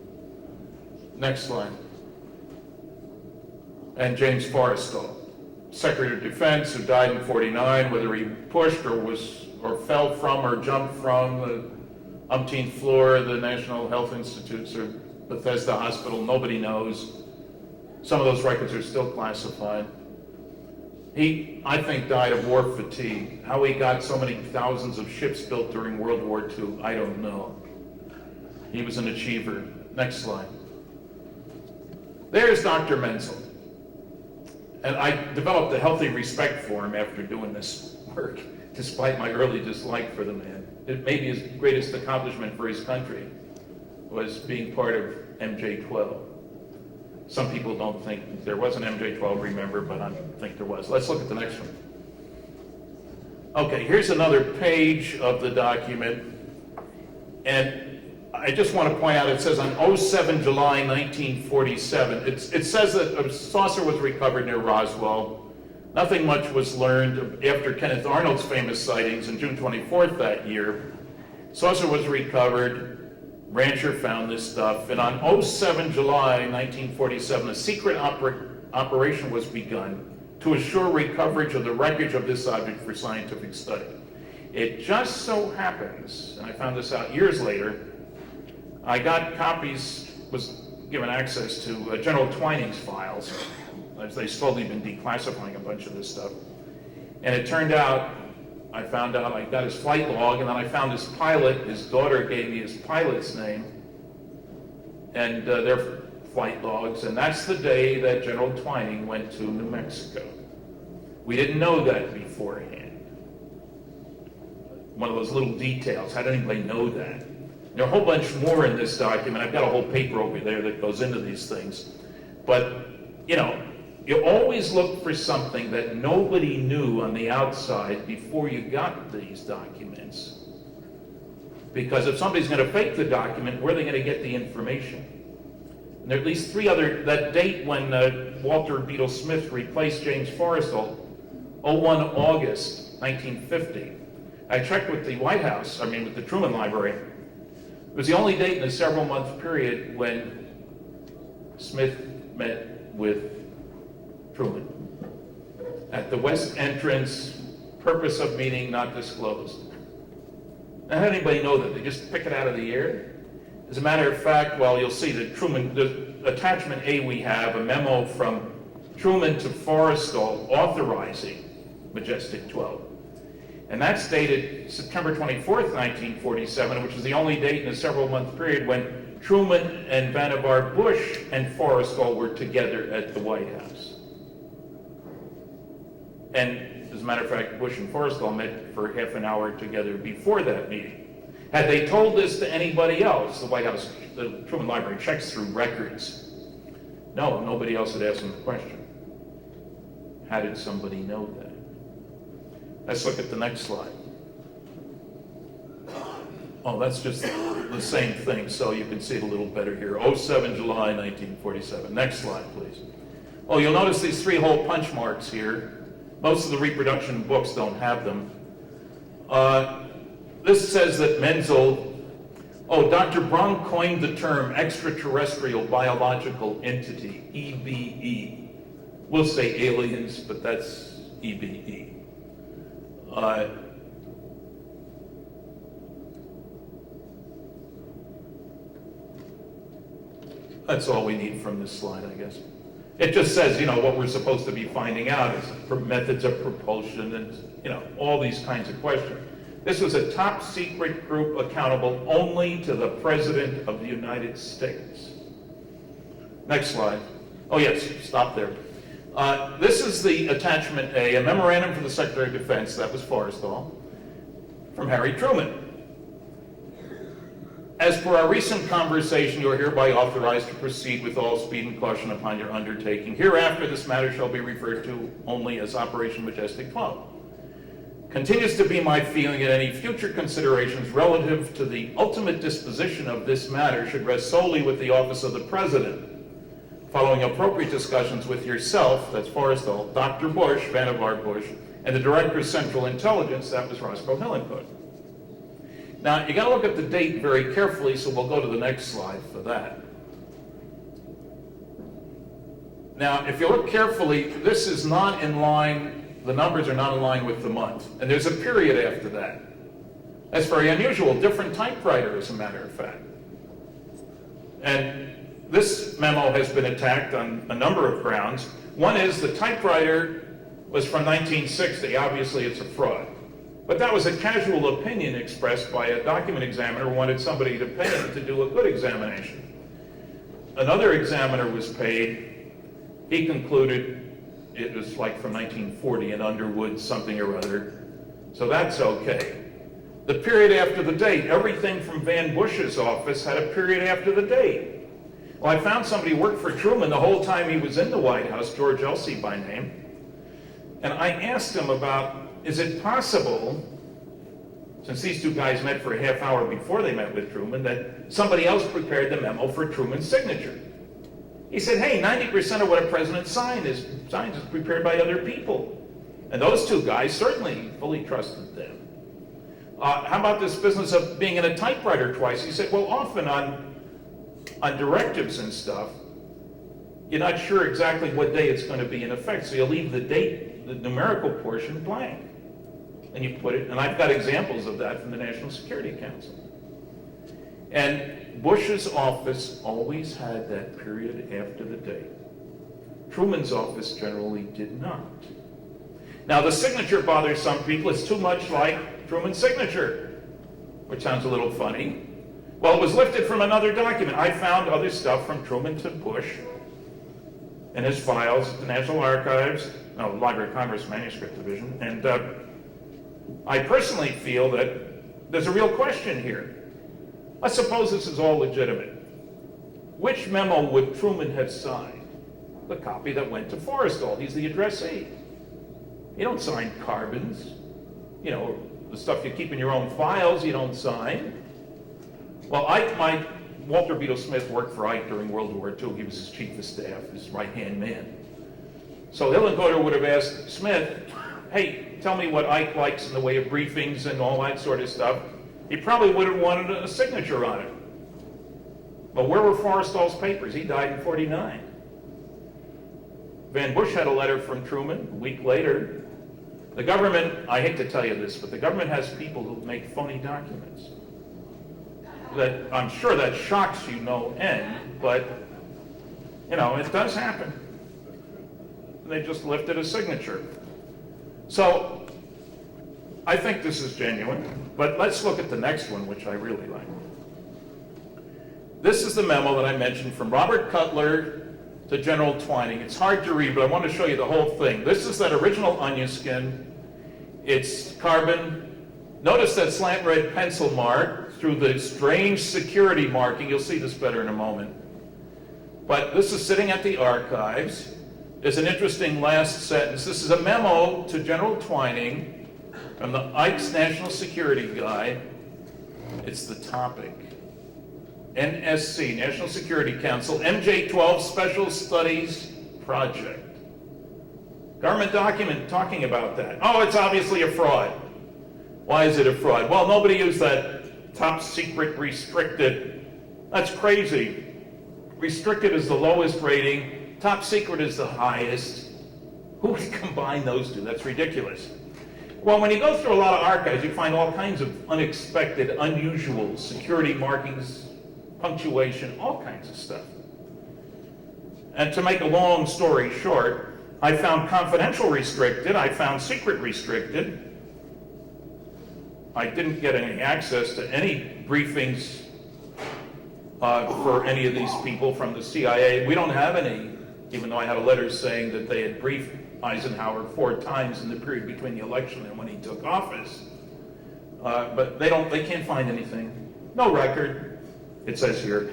Next slide. And James Forrestal, Secretary of Defense, who died in '49, whether he pushed or fell from or jumped from the umpteenth floor of the National Health Institutes or Bethesda Hospital, nobody knows. Some of those records are still classified. He, I think, died of war fatigue. How he got so many thousands of ships built during World War II, I don't know. He was an achiever. Next slide. There's Dr. Menzel. And I developed a healthy respect for him after doing this work, despite my early dislike for the man. It may be his greatest accomplishment for his country was being part of MJ-12. Some people don't think there was an MJ-12, remember, but I think there was. Let's look at the next one. Okay, here's another page of the document. And I just want to point out, it says on 07 July 1947, it says that a saucer was recovered near Roswell. Nothing much was learned after Kenneth Arnold's famous sightings on June 24th that year. Saucer was recovered. Rancher found this stuff, and on 07 July 1947, a secret operation was begun to assure recovery of the wreckage of this object for scientific study. It just so happens, and I found this out years later, I got copies, was given access to General Twining's files, as they've slowly been declassifying a bunch of this stuff, and it turned out, I found out I got his flight log, and then I found his pilot. His daughter gave me his pilot's name and their flight logs, and that's the day that General Twining went to New Mexico. We didn't know that beforehand. One of those little details. How did anybody know that? There are a whole bunch more in this document. I've got a whole paper over there that goes into these things. But, you know, you always look for something that nobody knew on the outside before you got these documents. Because if somebody's going to fake the document, where are they going to get the information? And there are at least three other, that date when Walter Beetle Smith replaced James Forrestal, 01 August 1950. I checked with the White House, with the Truman Library. It was the only date in a several-month period when Smith met with Truman at the west entrance, purpose of meeting not disclosed. Now, how did anybody know that? They just pick it out of the air? As a matter of fact, well, you'll see that Truman, the attachment A we have, a memo from Truman to Forrestal authorizing Majestic 12. And that's dated September 24th, 1947, which is the only date in a several-month period when Truman and Vannevar Bush and Forrestal were together at the White House. And as a matter of fact, Bush and Forrestal met for half an hour together before that meeting. Had they told this to anybody else, the White House, the Truman Library checks through records. No, nobody else had asked them the question. How did somebody know that? Let's look at the next slide. Oh, that's just the same thing, so you can see it a little better here. 07 July 1947. Next slide, please. Oh, you'll notice these three hole punch marks here. Most of the reproduction books don't have them. This says that Menzel Oh, Dr. Braun coined the term extraterrestrial biological entity, EBE. We'll say aliens, but that's EBE. That's all we need from this slide, I guess. It just says, what we're supposed to be finding out is methods of propulsion and, all these kinds of questions. This was a top secret group accountable only to the President of the United States. Next slide. Oh yes, stop there. This is the attachment A, a memorandum from the Secretary of Defense, that was Forrestal, from Harry Truman. As per our recent conversation, you are hereby authorized to proceed with all speed and caution upon your undertaking. Hereafter, this matter shall be referred to only as Operation Majestic 12. Continues to be my feeling that any future considerations relative to the ultimate disposition of this matter should rest solely with the office of the President, following appropriate discussions with yourself, that's Forrestal, Dr. Bush, Vannevar Bush, and the Director of Central Intelligence, that was Roscoe Hillenkoetter. Now, you got to look at the date very carefully, so we'll go to the next slide for that. Now, if you look carefully, this is not in line, the numbers are not in line with the month, and there's a period after that. That's very unusual, different typewriter, as a matter of fact. And this memo has been attacked on a number of grounds. One is the typewriter was from 1960, obviously it's a fraud. But that was a casual opinion expressed by a document examiner who wanted somebody to pay him to do a good examination. Another examiner was paid. He concluded it was like from 1940 in Underwood, something or other. So that's okay. The period after the date, everything from Van Bush's office had a period after the date. Well, I found somebody who worked for Truman the whole time he was in the White House, George Elsey by name. And I asked him about, is it possible, since these two guys met for a half hour before they met with Truman, that somebody else prepared the memo for Truman's signature? He said, hey, 90% of what a president signs is prepared by other people. And those two guys certainly fully trusted them. How about this business of being in a typewriter twice? He said, well, often on directives and stuff, you're not sure exactly what day it's going to be in effect, so you leave the date, the numerical portion, blank. And you put it, and I've got examples of that from the National Security Council. And Bush's office always had that period after the date. Truman's office generally did not. Now, the signature bothers some people. It's too much like Truman's signature, which sounds a little funny. Well, it was lifted from another document. I found other stuff from Truman to Bush in his files at the National Archives, Library of Congress Manuscript Division, and I personally feel that there's a real question here. Let's suppose this is all legitimate. Which memo would Truman have signed? The copy that went to Forrestal. He's the addressee. You don't sign carbons. You know, the stuff you keep in your own files, you don't sign. Well, Walter Beetle Smith worked for Ike during World War II. He was his chief of staff, his right-hand man. So Hillenkoetter would have asked Smith, hey, tell me what Ike likes in the way of briefings and all that sort of stuff. He probably would have wanted a signature on it. But where were Forrestal's papers? He died in '49. Van Bush had a letter from Truman a week later. The government, I hate to tell you this, but the government has people who make phony documents. That I'm sure that shocks you no end, but it does happen. They just lifted a signature. So I think this is genuine, but let's look at the next one, which I really like. This is the memo that I mentioned from Robert Cutler to General Twining. It's hard to read, but I want to show you the whole thing. This is that original onion skin. It's carbon. Notice that slant red pencil mark through the strange security marking. You'll see this better in a moment. But this is sitting at the archives. There's an interesting last sentence. This is a memo to General Twining from the Ike's National Security Guide. It's the topic. NSC, National Security Council, MJ-12 Special Studies Project. Government document talking about that. Oh, it's obviously a fraud. Why is it a fraud? Well, nobody used that top secret restricted. That's crazy. Restricted is the lowest rating, top secret is the highest. Who would combine those two? That's ridiculous. Well, when you go through a lot of archives, you find all kinds of unexpected, unusual security markings, punctuation, all kinds of stuff. And to make a long story short, I found confidential restricted, I found secret restricted. I didn't get any access to any briefings for any of these people from the CIA. We don't have any, even though I had a letter saying that they had briefed Eisenhower 4 times in the period between the election and when he took office. But they can't find anything. No record, it says here.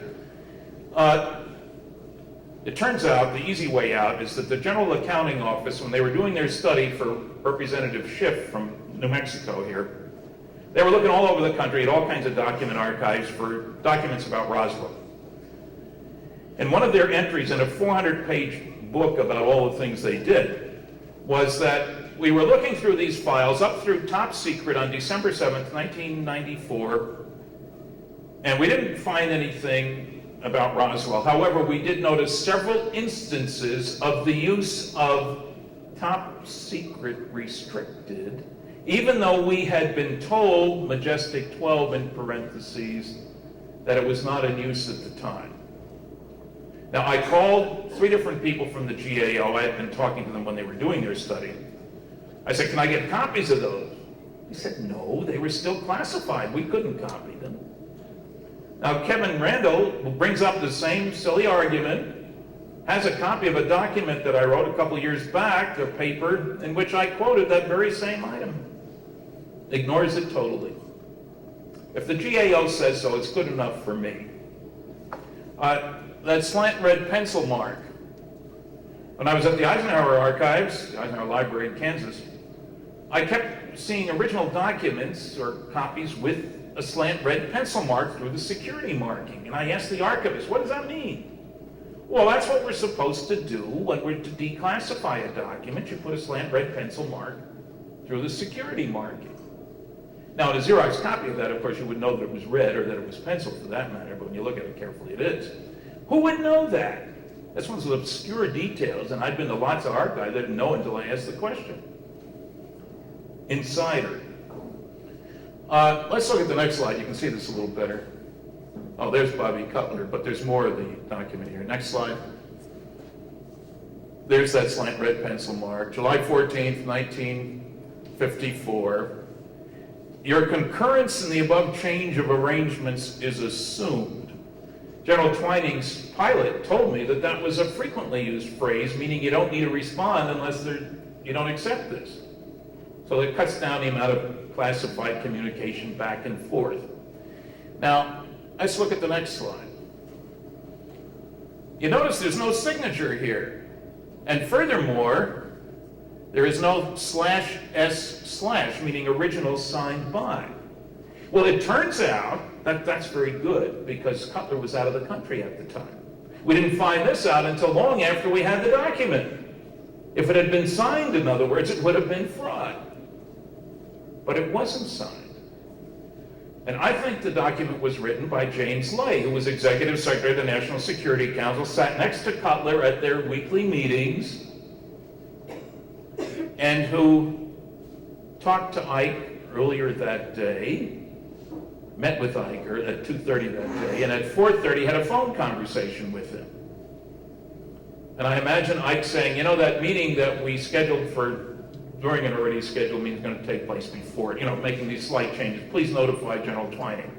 It turns out the easy way out is that the General Accounting Office, when they were doing their study for Representative Schiff from New Mexico here, they were looking all over the country at all kinds of document archives for documents about Roswell. And one of their entries in a 400-page book about all the things they did was that we were looking through these files up through top secret on December 7th, 1994, and we didn't find anything about Roswell. However, we did notice several instances of the use of top secret restricted, even though we had been told, Majestic 12 in parentheses, that it was not in use at the time. Now, I called 3 different people from the GAO. I had been talking to them when they were doing their study. I said, can I get copies of those? He said, no, they were still classified. We couldn't copy them. Now, Kevin Randall, who brings up the same silly argument, has a copy of a document that I wrote a couple years back, a paper, in which I quoted that very same item. Ignores it totally. If the GAO says so, it's good enough for me. That slant red pencil mark. When I was at the Eisenhower Archives, the Eisenhower Library in Kansas, I kept seeing original documents or copies with a slant red pencil mark through the security marking. And I asked the archivist, what does that mean? Well, that's what we're supposed to do when we're to declassify a document. You put a slant red pencil mark through the security marking. Now, in a Xerox copy of that, of course, you would know that it was red or that it was pencil for that matter, but when you look at it carefully, it is. Who would know that? That's one of those obscure details, and I've been to lots of archives that didn't know until I asked the question. Insider. Let's look at the next slide. You can see this a little better. Oh, there's Bobby Cutler, but there's more of the document here. Next slide. There's that slant red pencil mark. July 14th, 1954. Your concurrence in the above change of arrangements is assumed. General Twining's pilot told me that that was a frequently used phrase, meaning you don't need to respond unless you don't accept this. So it cuts down the amount of classified communication back and forth. Now, let's look at the next slide. You notice there's no signature here. And furthermore, there is no /S/, meaning original signed by. Well, it turns out that that's very good because Cutler was out of the country at the time. We didn't find this out until long after we had the document. If it had been signed, in other words, it would have been fraud. But it wasn't signed. And I think the document was written by James Lay, who was Executive Secretary of the National Security Council, sat next to Cutler at their weekly meetings, and who talked to Ike earlier that day, met with Ike at 2:30 that day, and at 4:30 had a phone conversation with him. And I imagine Ike saying, you know, that meeting that we scheduled for during an already scheduled meeting is going to take place before, making these slight changes. Please notify General Twining.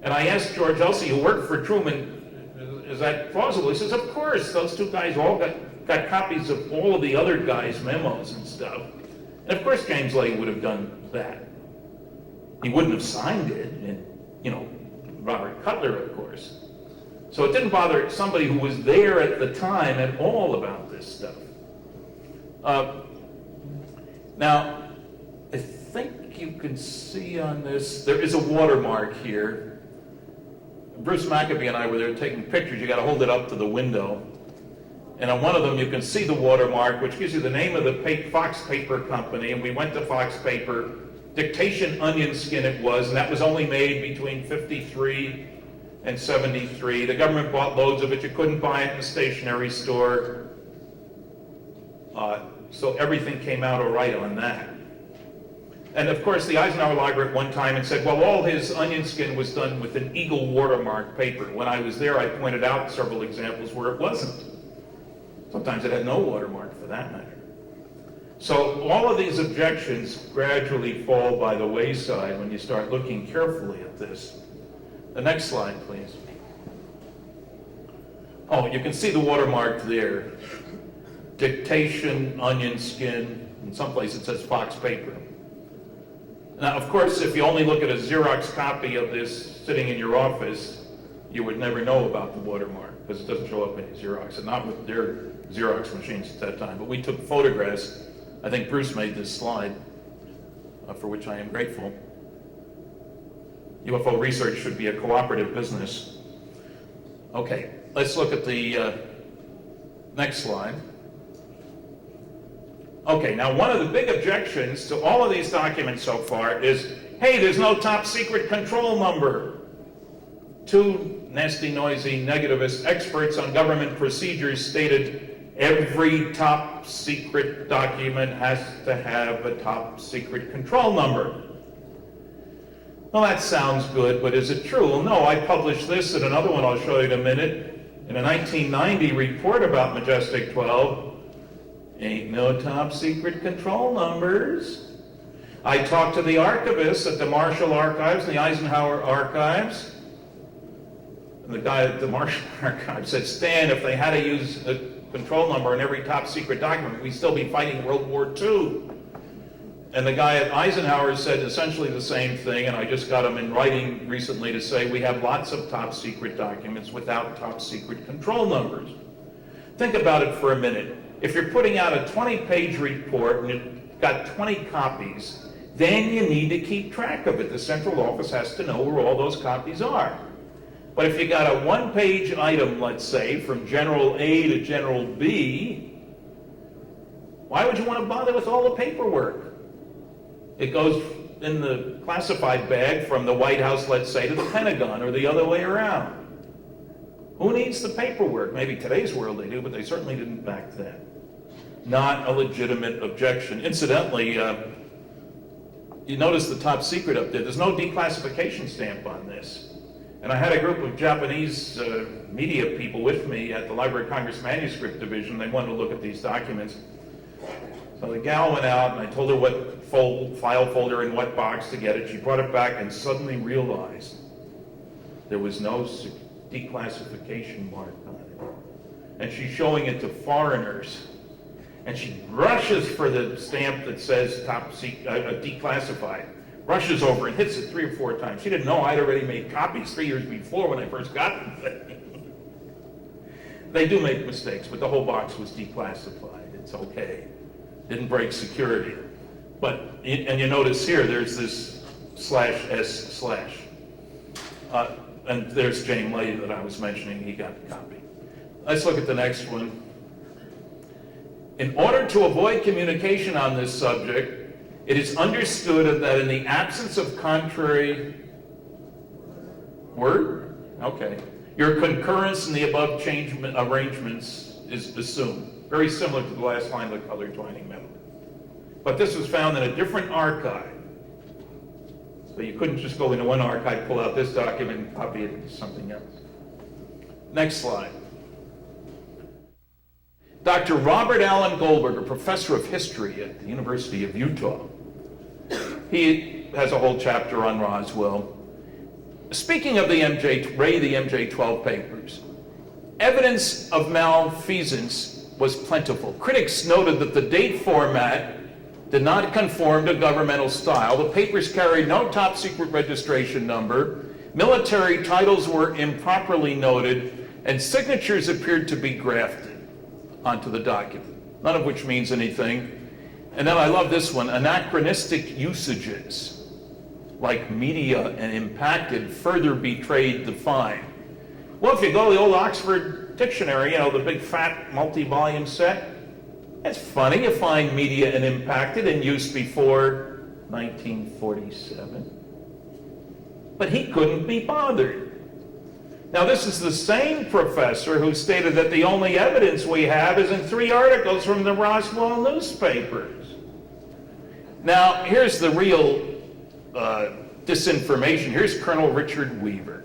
And I asked George Elsey, who worked for Truman, is that plausible? He says, of course, those two guys all got copies of all of the other guys' memos and stuff. And of course James Lay would have done that. He wouldn't have signed it, and, Robert Cutler, of course. So it didn't bother somebody who was there at the time at all about this stuff. Now, I think you can see on this, there is a watermark here. Bruce Maccabee and I were there taking pictures. You got to hold it up to the window. And on one of them, you can see the watermark, which gives you the name of the Fox Paper Company. And we went to Fox Paper Dictation onion skin it was, and that was only made between 53 and 73. The government bought loads of it. You couldn't buy it in the stationery store. So everything came out all right on that. And of course, the Eisenhower Library at one time had said, well, all his onion skin was done with an eagle watermark paper. When I was there, I pointed out several examples where it wasn't. Sometimes it had no watermark for that matter. So all of these objections gradually fall by the wayside when you start looking carefully at this. The next slide, please. Oh, you can see the watermark there. Dictation, onion skin, in some places it says Fox paper. Now, of course, if you only look at a Xerox copy of this sitting in your office, you would never know about the watermark because it doesn't show up in your Xerox, and not with their Xerox machines at that time. But we took photographs. I think Bruce made this slide, for which I am grateful. UFO research should be a cooperative business. Okay, let's look at the next slide. Okay, now one of the big objections to all of these documents so far is, hey, there's no top secret control number. Two nasty, noisy, negativist experts on government procedures stated every top secret document has to have a top secret control number. Well, that sounds good, but is it true? Well, no, I published this and another one I'll show you in a minute. In a 1990 report about Majestic 12, ain't no top secret control numbers. I talked to the archivists at the Marshall Archives and the Eisenhower Archives. And the guy at the Marshall Archives said, Stan, if they had to use a control number in every top secret document, we'd still be fighting World War II. And the guy at Eisenhower said essentially the same thing, and I just got him in writing recently to say we have lots of top secret documents without top secret control numbers. Think about it for a minute. If you're putting out a 20-page report and you've got 20 copies, then you need to keep track of it. The central office has to know where all those copies are. But if you got a one-page item, let's say, from General A to General B, why would you want to bother with all the paperwork? It goes in the classified bag from the White House, let's say, to the Pentagon, or the other way around. Who needs the paperwork? Maybe today's world they do, but they certainly didn't back then. Not a legitimate objection. Incidentally, you notice the top secret up there. There's no declassification stamp on this. And I had a group of Japanese media people with me at the Library of Congress Manuscript Division. They wanted to look at these documents. So the gal went out, and I told her what file folder in what box to get it. She brought it back and suddenly realized there was no declassification mark on it. And she's showing it to foreigners. And she rushes for the stamp that says top secret, declassified. Rushes over and hits it 3 or 4 times. She didn't know I'd already made copies 3 years before when I first got the thing. They do make mistakes, but the whole box was declassified. It's okay. Didn't break security. But, and you notice here, there's this /S/. And there's James Lady that I was mentioning. He got the copy. Let's look at the next one. In order to avoid communication on this subject, it is understood that in the absence of contrary word, okay, your concurrence in the above arrangements is assumed. Very similar to the last line of the Cutler-Twining memo. But this was found in a different archive. So you couldn't just go into one archive, pull out this document, and copy it into something else. Next slide. Dr. Robert Allen Goldberg, a professor of history at the University of Utah, he has a whole chapter on Roswell. Speaking of the MJ-12 papers, evidence of malfeasance was plentiful. Critics noted that the date format did not conform to governmental style. The papers carried no top secret registration number. Military titles were improperly noted, and signatures appeared to be grafted onto the document, none of which means anything. And then I love this one, anachronistic usages, like media and impacted, further betrayed the find. Well, if you go to the old Oxford Dictionary, you know, the big fat multi-volume set, it's funny you find media and impacted in use before 1947. But he couldn't be bothered. Now, this is the same professor who stated that the only evidence we have is in 3 articles from the Roswell newspapers. Now, here's the real disinformation. Here's Colonel Richard Weaver.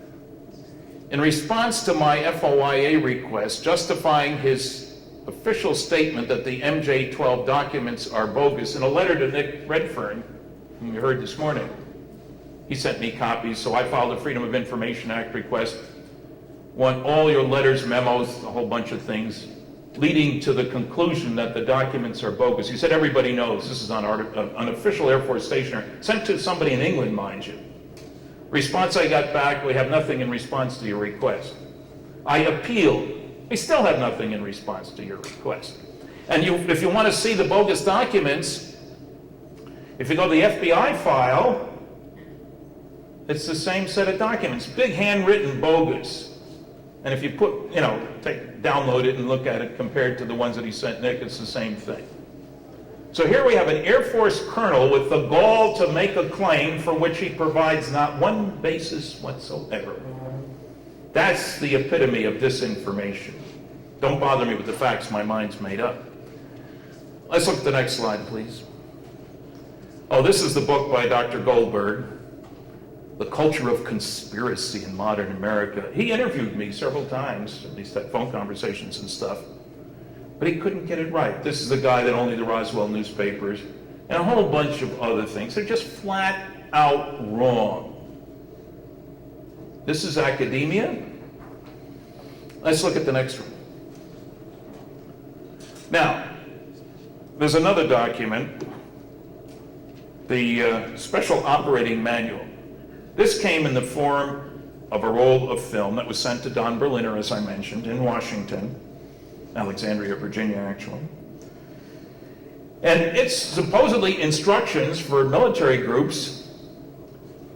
In response to my FOIA request justifying his official statement that the MJ-12 documents are bogus, in a letter to Nick Redfern, whom you heard this morning, he sent me copies, so I filed a Freedom of Information Act request. Want all your letters, memos, a whole bunch of things, leading to the conclusion that the documents are bogus. He said everybody knows. This is on official Air Force stationery, sent to somebody in England, mind you. Response I got back, we have nothing in response to your request. I appealed. We still have nothing in response to your request. And if you want to see the bogus documents, if you go to the FBI file, it's the same set of documents, big handwritten bogus. And if you put, download it and look at it compared to the ones that he sent Nick, it's the same thing. So here we have an Air Force colonel with the gall to make a claim for which he provides not one basis whatsoever. That's the epitome of disinformation. Don't bother me with the facts, my mind's made up. Let's look at the next slide, please. Oh, this is the book by Dr. Goldberg, The Culture of Conspiracy in Modern America. He interviewed me several times, at least had phone conversations and stuff, but he couldn't get it right. This is the guy that only the Roswell newspapers and a whole bunch of other things. They're just flat out wrong. This is academia. Let's look at the next one. Now, there's another document, the Special Operating Manual. This came in the form of a roll of film that was sent to Don Berliner, as I mentioned, in Washington, Alexandria, Virginia, actually. And it's supposedly instructions for military groups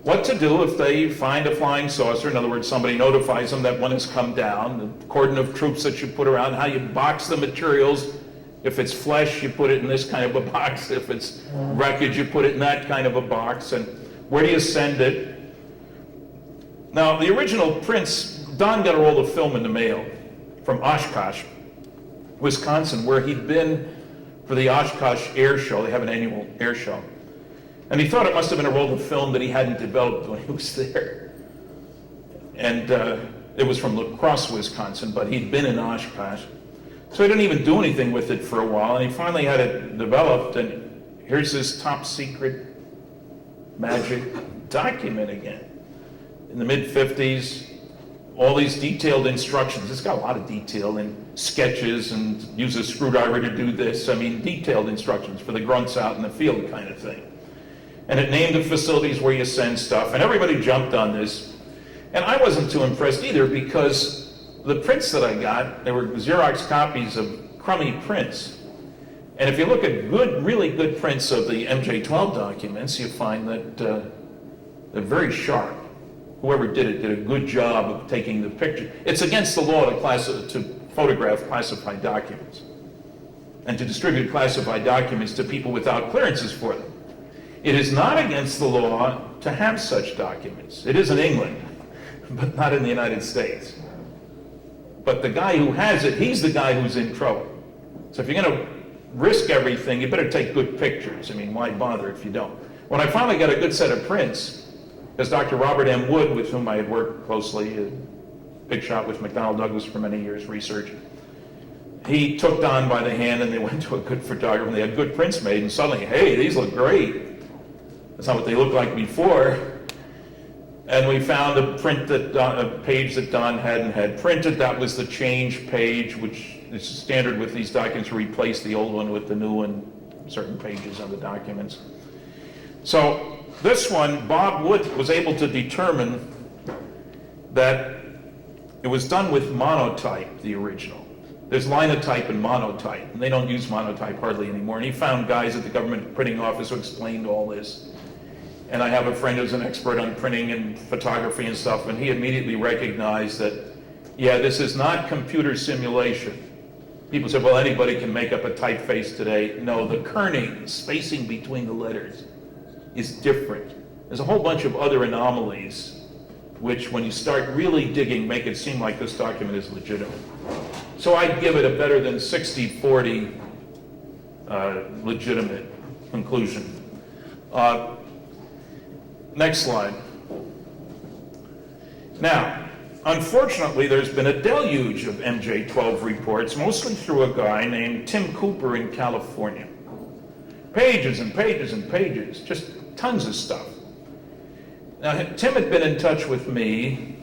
what to do if they find a flying saucer. In other words, somebody notifies them that one has come down, the cordon of troops that you put around, how you box the materials. If it's flesh, you put it in this kind of a box. If it's wreckage, you put it in that kind of a box. And where do you send it? Now, the original prints, Don got a roll of film in the mail from Oshkosh, Wisconsin, where he'd been for the Oshkosh Air Show. They have an annual air show. And he thought it must have been a roll of film that he hadn't developed when he was there. And it was from La Crosse, Wisconsin, but he'd been in Oshkosh. So he didn't even do anything with it for a while, and he finally had it developed, and here's this top secret magic document again. In the mid-50s, all these detailed instructions. It's got a lot of detail in sketches and use a screwdriver to do this. I mean, detailed instructions for the grunts out in the field kind of thing. And it named the facilities where you send stuff, and everybody jumped on this. And I wasn't too impressed either, because the prints that I got, they were Xerox copies of crummy prints. And if you look at good, really good prints of the MJ-12 documents, you find that they're very sharp. Whoever did it did a good job of taking the picture. It's against the law to photograph classified documents and to distribute classified documents to people without clearances for them. It is not against the law to have such documents. It is in England, but not in the United States. But the guy who has it, he's the guy who's in trouble. So if you're going to risk everything, you better take good pictures. I mean, why bother if you don't? When I finally got a good set of prints, as Dr. Robert M. Wood, with whom I had worked closely, a big shot with McDonnell Douglas for many years, research, he took Don by the hand and they went to a good photographer and they had good prints made, and suddenly, hey, these look great. That's not what they looked like before. And we found a page that Don hadn't had printed. That was the change page, which is standard with these documents, to replace the old one with the new one, certain pages of the documents. So this one, Bob Wood was able to determine that it was done with monotype, the original. There's linotype and monotype, and they don't use monotype hardly anymore. And he found guys at the government printing office who explained all this. And I have a friend who's an expert on printing and photography and stuff, and he immediately recognized that, yeah, this is not computer simulation. People say, well, anybody can make up a typeface today. No, the kerning, spacing between the letters, is different. There's a whole bunch of other anomalies which, when you start really digging, make it seem like this document is legitimate. So I'd give it a better than 60-40 legitimate conclusion. Next slide. Now, unfortunately, there's been a deluge of MJ-12 reports, mostly through a guy named Tim Cooper in California. Pages and pages and pages, just tons of stuff. Now, Tim had been in touch with me,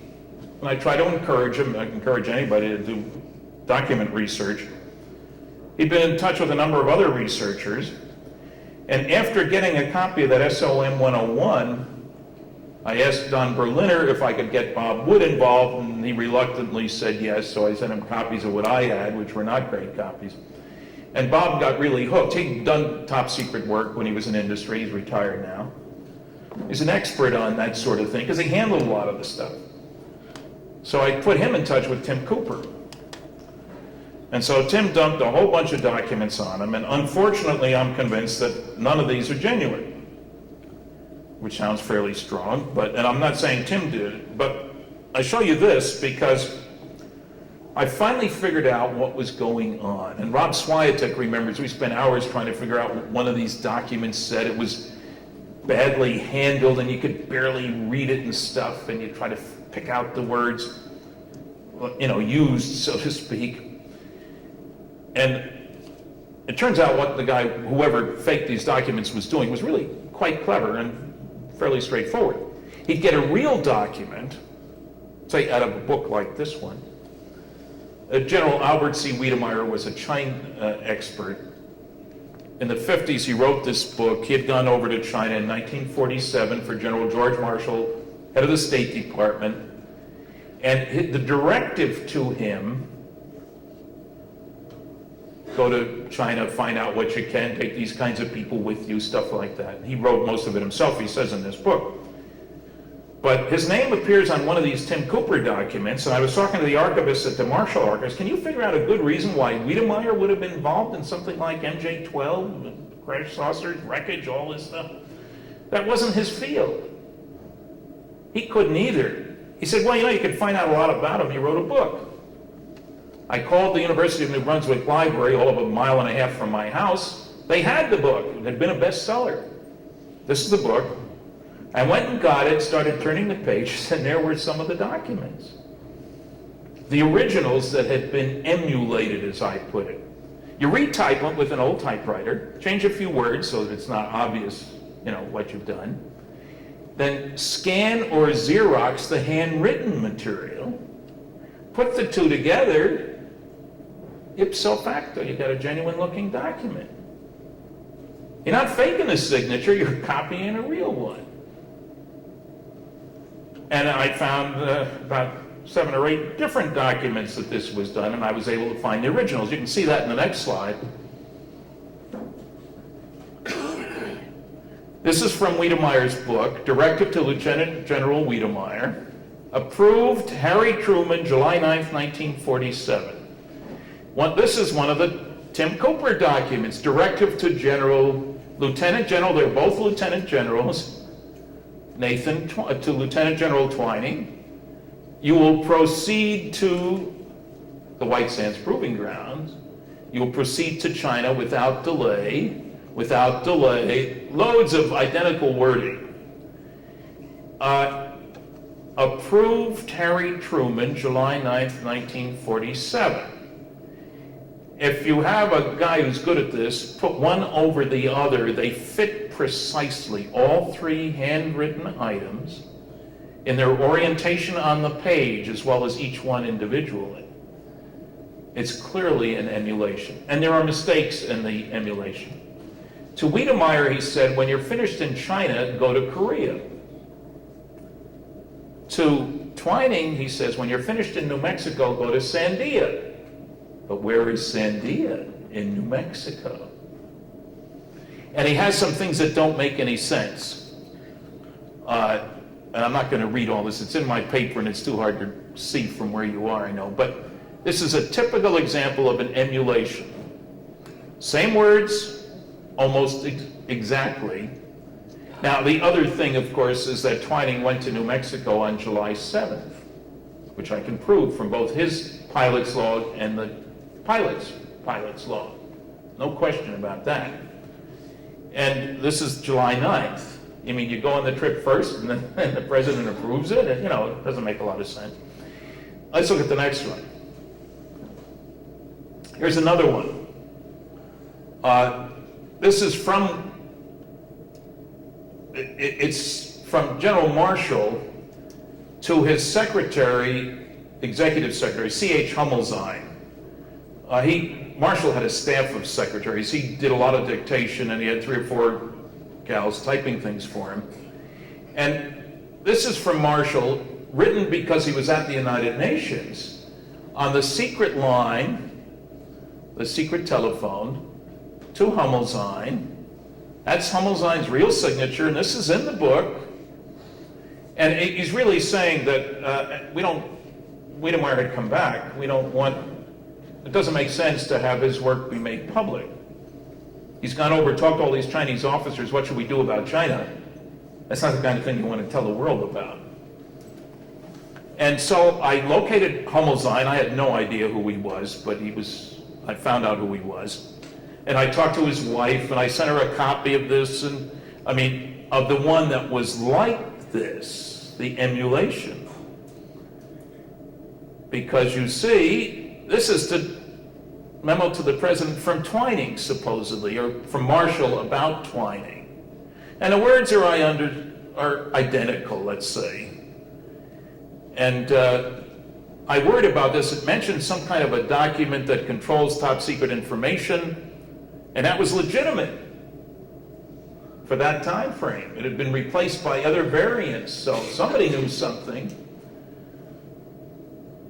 and I try to encourage him, I encourage anybody to do document research. He'd been in touch with a number of other researchers, and after getting a copy of that SOM 101, I asked Don Berliner if I could get Bob Wood involved, and he reluctantly said yes, so I sent him copies of what I had, which were not great copies. And Bob got really hooked. He'd done top secret work when he was in industry. He's retired now. He's an expert on that sort of thing because he handled a lot of the stuff. So I put him in touch with Tim Cooper. And so Tim dumped a whole bunch of documents on him, and unfortunately I'm convinced that none of these are genuine, which sounds fairly strong, and I'm not saying Tim did it, but I show you this because I finally figured out what was going on. And Rob Swiatek remembers we spent hours trying to figure out what one of these documents said. It was badly handled and you could barely read it and stuff, and you try to pick out the words, used, so to speak. And it turns out what the guy, whoever faked these documents, was doing was really quite clever and fairly straightforward. He'd get a real document, say out of a book like this one. General Albert C. Wiedemeyer was a China expert. In the 50s, he wrote this book. He had gone over to China in 1947 for General George Marshall, head of the State Department. And the directive to him, go to China, find out what you can, take these kinds of people with you, stuff like that. And he wrote most of it himself, he says in this book. But his name appears on one of these Tim Cooper documents, and I was talking to the archivist at the Marshall Archives. Can you figure out a good reason why Wiedemeyer would have been involved in something like MJ-12, crash saucers, wreckage, all this stuff? That wasn't his field. He couldn't either. He said, well, you could find out a lot about him. He wrote a book. I called the University of New Brunswick Library, all of a mile and a half from my house. They had the book. It had been a bestseller. This is the book. I went and got it, started turning the pages, and there were some of the documents. The originals that had been emulated, as I put it. You retype them with an old typewriter, change a few words so that it's not obvious, what you've done. Then scan or Xerox the handwritten material, put the two together, ipso facto, you got a genuine looking document. You're not faking a signature, you're copying a real one. And I found about 7 or 8 different documents that this was done, and I was able to find the originals. You can see that in the next slide. This is from Wiedemeyer's book, Directive to Lieutenant General Wiedemeyer, approved Harry Truman, July 9th, 1947. This is one of the Tim Cooper documents, Directive to Lieutenant General, they're both Lieutenant Generals, to Lieutenant General Twining. You will proceed to the White Sands Proving Grounds. You will proceed to China without delay, loads of identical wording. Approved Harry Truman, July 9th, 1947. If you have a guy who's good at this, put one over the other, they fit precisely, all 3 handwritten items in their orientation on the page as well as each one individually. It's clearly an emulation, and there are mistakes in the emulation. To Wiedemeyer, he said, when you're finished in China, go to Korea. To Twining, he says, when you're finished in New Mexico, go to Sandia. But where is Sandia? In New Mexico. And he has some things that don't make any sense. And I'm not going to read all this. It's in my paper, and it's too hard to see from where you are, I know. But this is a typical example of an emulation. Same words, almost exactly. Now, the other thing, of course, is that Twining went to New Mexico on July 7th, which I can prove from both his pilot's log and the pilot's log. No question about that. And this is July 9th. I mean, you go on the trip first, and then the president approves it, and, it doesn't make a lot of sense. Let's look at the next one. Here's another one. This is from, it's from General Marshall to his secretary, executive secretary, C.H. Hummelstein. Marshall had a staff of secretaries. He did a lot of dictation, and he had 3 or 4 gals typing things for him. And this is from Marshall, written because he was at the United Nations, on the secret line, the secret telephone, to Hummelstein. That's Hummelstein's real signature, and this is in the book. And he's really saying that Wiedemeyer had come back. It doesn't make sense to have his work be made public. He's gone over, talked to all these Chinese officers, what should we do about China? That's not the kind of thing you want to tell the world about. And so I located Hummelstein. I had no idea who he was, but I found out who he was. And I talked to his wife, and I sent her a copy of this, of the one that was like this, the emulation. Because you see, this is the memo to the president from Twining, supposedly, or from Marshall about Twining. And the words are identical, let's say. And I worried about this. It mentioned some kind of a document that controls top secret information, and that was legitimate for that time frame. It had been replaced by other variants, so somebody knew something.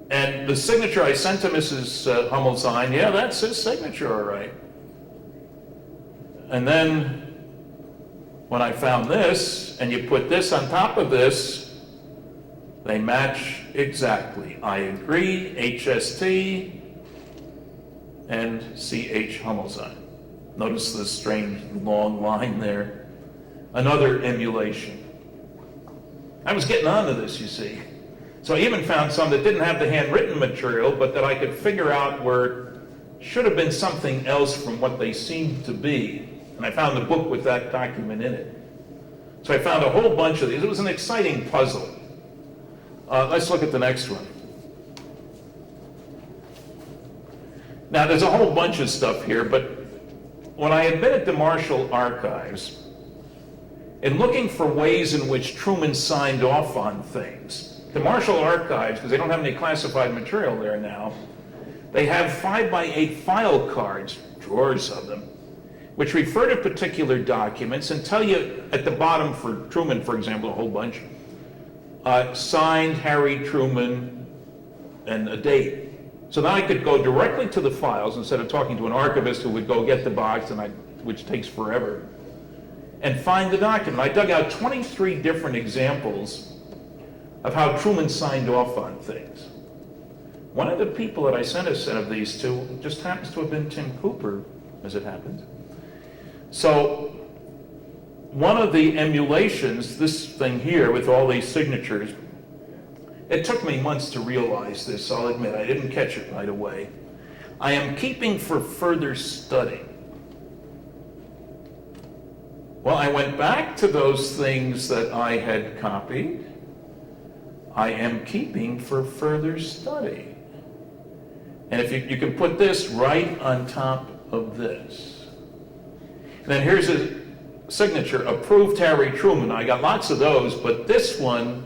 And the signature I sent to Mrs. Hummelstein, yeah, that's his signature, all right. And then when I found this, and you put this on top of this, they match exactly. I agree, HST, and C.H. Hummelstein. Notice this strange long line there. Another emulation. I was getting onto this, you see. So I even found some that didn't have the handwritten material, but that I could figure out where should have been something else from what they seemed to be. And I found the book with that document in it. So I found a whole bunch of these. It was an exciting puzzle. Let's look at the next one. Now, there's a whole bunch of stuff here, but when I had been at the Marshall Archives, in looking for ways in which Truman signed off on things, the Marshall Archives, because they don't have any classified material there now, they have 5x8 file cards, drawers of them, which refer to particular documents and tell you at the bottom for Truman, for example, a whole bunch, signed Harry Truman and a date. So now I could go directly to the files instead of talking to an archivist who would go get the box, which takes forever, and find the document. I dug out 23 different examples of how Truman signed off on things. One of the people that I sent a set of these to just happens to have been Tim Cooper, as it happens. So one of the emulations, this thing here with all these signatures, it took me months to realize this, I'll admit. I didn't catch it right away. I am keeping for further study. Well, I went back to those things that I had copied. I am keeping for further study. And if you can put this right on top of this. And then here's a signature, approved Harry Truman. I got lots of those, but this one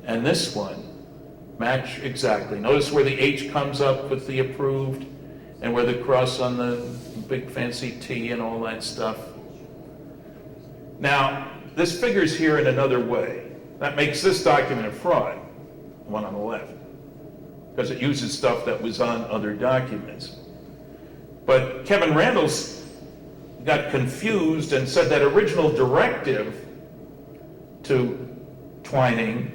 and this one match exactly. Notice where the H comes up with the approved and where the cross on the big fancy T and all that stuff. Now, this figures here in another way. That makes this document a fraud, one on the left, because it uses stuff that was on other documents. But Kevin Randall's got confused and said that original directive to Twining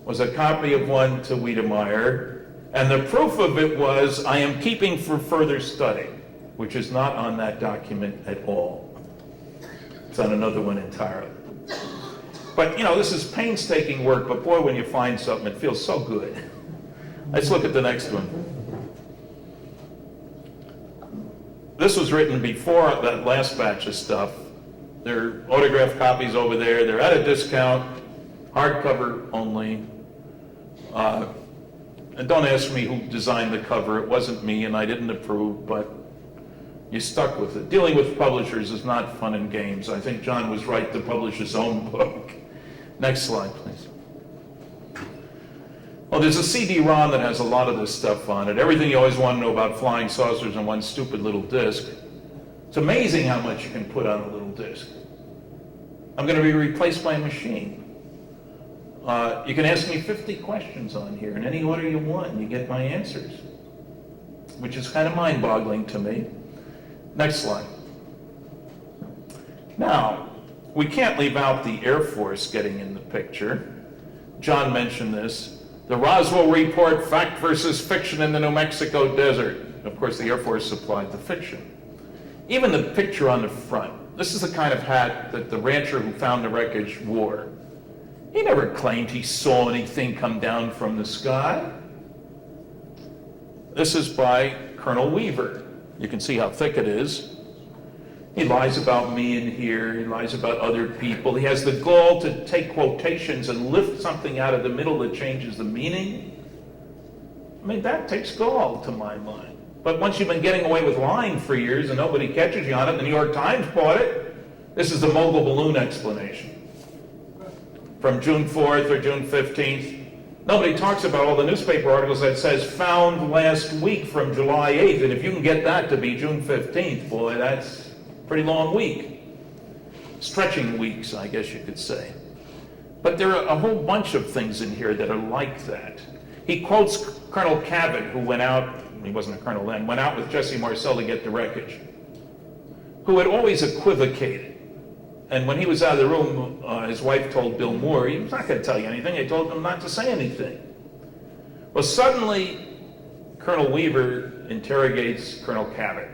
was a copy of one to Wiedemeyer, and the proof of it was, I am keeping for further study, which is not on that document at all. It's on another one entirely. But, you know, this is painstaking work, but boy, when you find something, it feels so good. Let's look at the next one. This was written before that last batch of stuff. There are autographed copies over there. They're at a discount, hardcover only. And don't ask me who designed the cover. It wasn't me, and I didn't approve, but you stuck with it. Dealing with publishers is not fun and games. I think John was right to publish his own book. Next slide, please. Well, there's a CD-ROM that has a lot of this stuff on it. Everything you always want to know about flying saucers in one stupid little disc. It's amazing how much you can put on a little disc. I'm going to be replaced by a machine. You can ask me 50 questions on here in any order you want, and you get my answers, which is kind of mind-boggling to me. Next slide. Now, we can't leave out the Air Force getting in the picture. John mentioned this. The Roswell report, fact versus fiction in the New Mexico desert. Of course, the Air Force supplied the fiction. Even the picture on the front. This is the kind of hat that the rancher who found the wreckage wore. He never claimed he saw anything come down from the sky. This is by Colonel Weaver. You can see how thick it is. He lies about me in here. He lies about other people. He has the gall to take quotations and lift something out of the middle that changes the meaning. I mean, that takes gall to my mind. But once you've been getting away with lying for years and nobody catches you on it, the New York Times bought it. This is the mogul balloon explanation from June 4th or June 15th. Nobody talks about all the newspaper articles that says found last week from July 8th. And if you can get that to be June 15th, boy, that's a pretty long week. Stretching weeks, I guess you could say. But there are a whole bunch of things in here that are like that. He quotes Colonel Cabot, who went out, he wasn't a colonel then, went out with Jesse Marcel to get the wreckage, who had always equivocated. And when he was out of the room, his wife told Bill Moore, he was not going to tell you anything. They told him not to say anything. Well, suddenly, Colonel Weaver interrogates Colonel Cabot.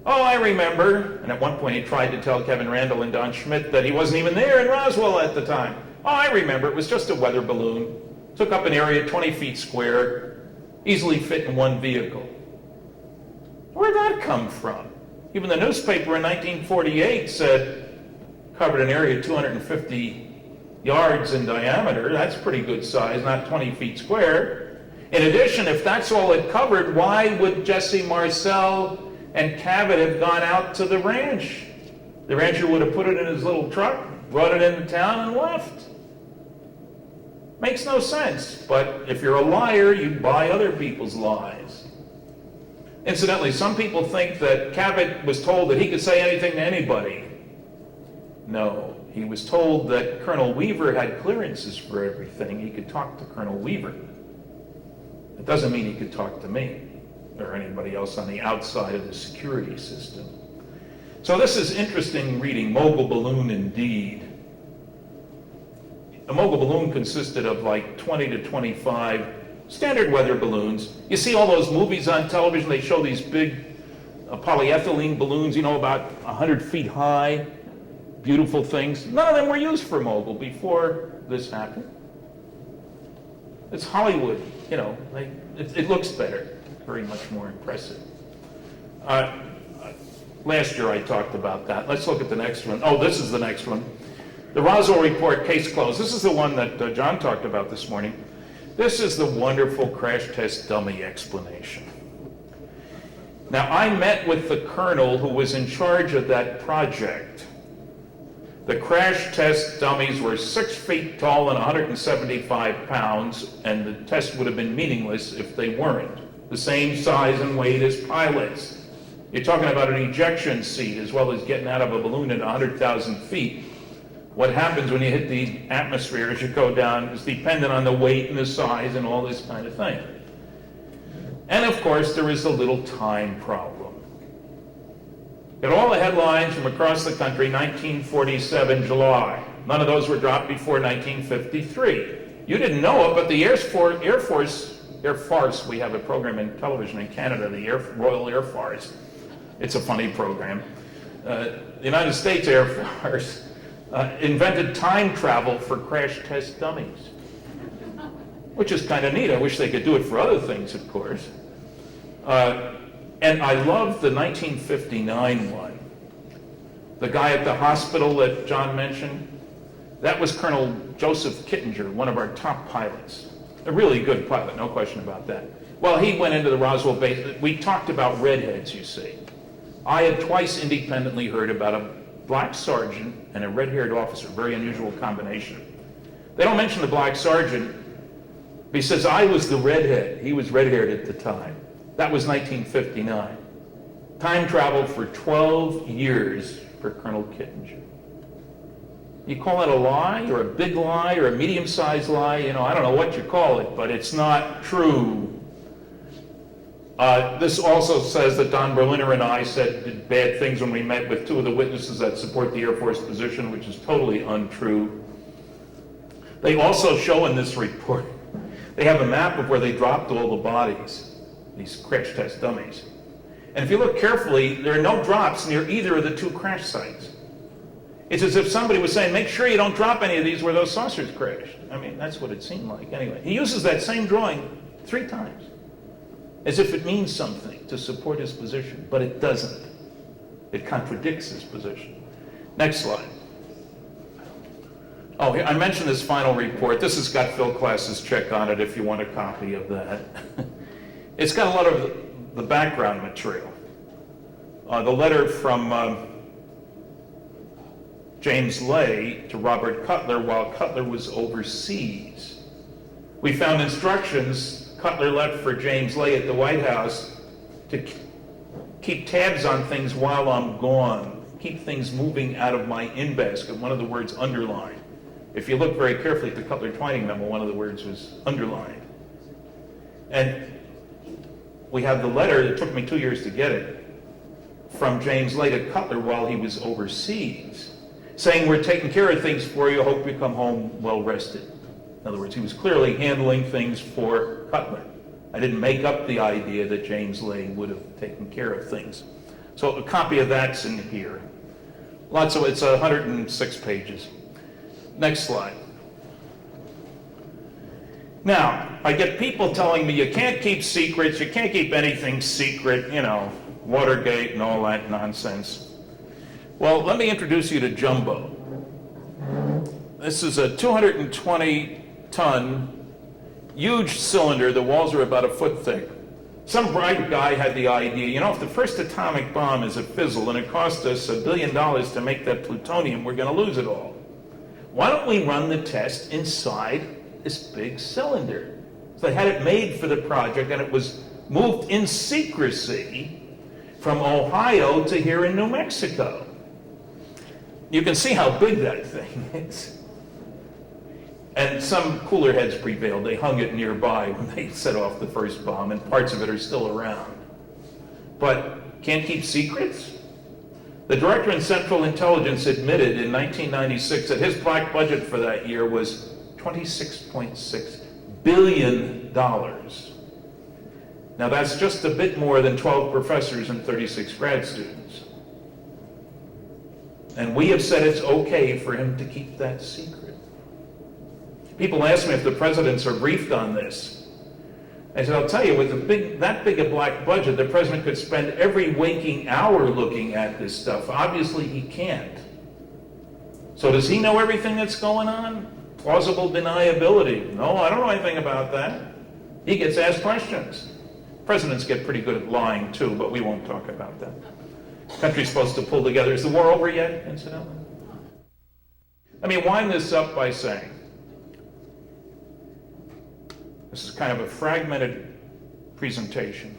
Oh, I remember. And at one point, he tried to tell Kevin Randall and Don Schmidt that he wasn't even there in Roswell at the time. Oh, I remember. It was just a weather balloon. Took up an area 20 feet square, easily fit in one vehicle. Where'd that come from? Even the newspaper in 1948 said, covered an area 250 yards in diameter. That's pretty good size, not 20 feet square. In addition, if that's all it covered, why would Jesse Marcel and Cabot have gone out to the ranch? The rancher would have put it in his little truck, brought it into town, and left. Makes no sense, but if you're a liar, you buy other people's lies. Incidentally, some people think that Cabot was told that he could say anything to anybody. No, he was told that Colonel Weaver had clearances for everything. He could talk to Colonel Weaver. It doesn't mean he could talk to me or anybody else on the outside of the security system. So this is interesting reading, mogul balloon indeed. A mogul balloon consisted of like 20 to 25 standard weather balloons. You see all those movies on television, they show these big polyethylene balloons, you know, about 100 feet high. Beautiful things. None of them were used for mogul before this happened. It's Hollywood, you know, it looks better, very much more impressive. Last year I talked about that. Let's look at the next one. Oh, this is the next one. The Roswell report, case closed. This is the one that John talked about this morning. This is the wonderful crash test dummy explanation. Now, I met with the colonel who was in charge of that project. The crash test dummies were 6 feet tall and 175 pounds, and the test would have been meaningless if they weren't. The same size and weight as pilots. You're talking about an ejection seat as well as getting out of a balloon at 100,000 feet. What happens when you hit the atmosphere as you go down is dependent on the weight and the size and all this kind of thing. And of course, there is a little time problem. Got all the headlines from across the country, 1947 July. None of those were dropped before 1953. You didn't know it, but the Air Force, we have a program in television in Canada, the Royal Air Force. It's a funny program. the United States Air Force invented time travel for crash test dummies, which is kind of neat. I wish they could do it for other things, of course. And I love the 1959 one. The guy at the hospital that John mentioned, that was Colonel Joseph Kittinger, one of our top pilots. A really good pilot, no question about that. Well, he went into the Roswell base. We talked about redheads, you see. I had twice independently heard about a black sergeant and a red-haired officer, very unusual combination. They don't mention the black sergeant. He says, I was the redhead. He was red-haired at the time. That was 1959. Time travel for 12 years for Colonel Kittinger. You call it a lie, or a big lie, or a medium-sized lie? You know, I don't know what you call it, but it's not true. This also says that Don Berliner and I did bad things when we met with two of the witnesses that support the Air Force position, which is totally untrue. They also show in this report, they have a map of where they dropped all the bodies, these crash test dummies. And if you look carefully, there are no drops near either of the two crash sites. It's as if somebody was saying, make sure you don't drop any of these where those saucers crashed. I mean, that's what it seemed like. Anyway, he uses that same drawing 3 times, as if it means something to support his position, but it doesn't. It contradicts his position. Next slide. Oh, I mentioned this final report. This has got Phil Klass's check on it if you want a copy of that. It's got a lot of the background material. The letter from James Lay to Robert Cutler while Cutler was overseas. We found instructions Cutler left for James Lay at the White House to keep tabs on things while I'm gone, keep things moving out of my in-basket. One of the words underlined. If you look very carefully at the Cutler-Twining memo, one of the words was underlined. And we have the letter, it took me 2 years to get it, from James Lay to Cutler while he was overseas, saying, we're taking care of things for you, hope you come home well rested. In other words, he was clearly handling things for Cutler. I didn't make up the idea that James Lay would have taken care of things. So a copy of that's in here. It's 106 pages. Next slide. Now, I get people telling me you can't keep secrets, you can't keep anything secret, you know, Watergate and all that nonsense. Well, let me introduce you to Jumbo. This is a 220-ton, huge cylinder. The walls are about a foot thick. Some bright guy had the idea, you know, if the first atomic bomb is a fizzle and it cost us $1 billion to make that plutonium, we're going to lose it all. Why don't we run the test inside this big cylinder? So they had it made for the project, and it was moved in secrecy from Ohio to here in New Mexico. You can see how big that thing is. And some cooler heads prevailed. They hung it nearby when they set off the first bomb, and parts of it are still around. But can't keep secrets? The director in Central Intelligence admitted in 1996 that his black budget for that year was $26.6 billion. Now that's just a bit more than 12 professors and 36 grad students. And we have said it's okay for him to keep that secret. People ask me if the presidents are briefed on this. I said, I'll tell you, with that big a black budget, the president could spend every waking hour looking at this stuff. Obviously, he can't. So does he know everything that's going on? Plausible deniability. No, I don't know anything about that. He gets asked questions. Presidents get pretty good at lying, too, but we won't talk about that. The country's supposed to pull together. Is the war over yet, incidentally? Let me wind this up by saying, this is kind of a fragmented presentation,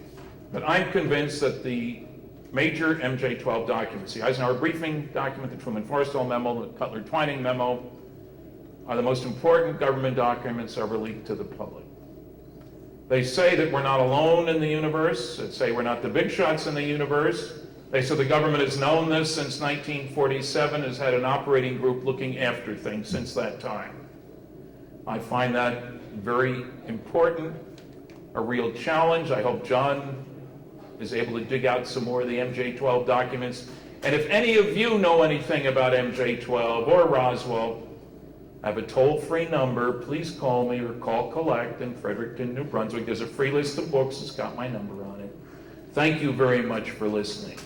but I'm convinced that the major MJ-12 documents, the Eisenhower briefing document, the Truman-Forrestal memo, the Cutler-Twining memo, are the most important government documents ever leaked to the public. They say that we're not alone in the universe. They say we're not the big shots in the universe. They say the government has known this since 1947, has had an operating group looking after things since that time. I find that very important, a real challenge. I hope John is able to dig out some more of the MJ-12 documents And if any of you know anything about MJ-12 or Roswell, I have a toll-free number. Please call me or call Collect in Fredericton, New Brunswick. There's a free list of books. It's got my number on it. Thank you very much for listening.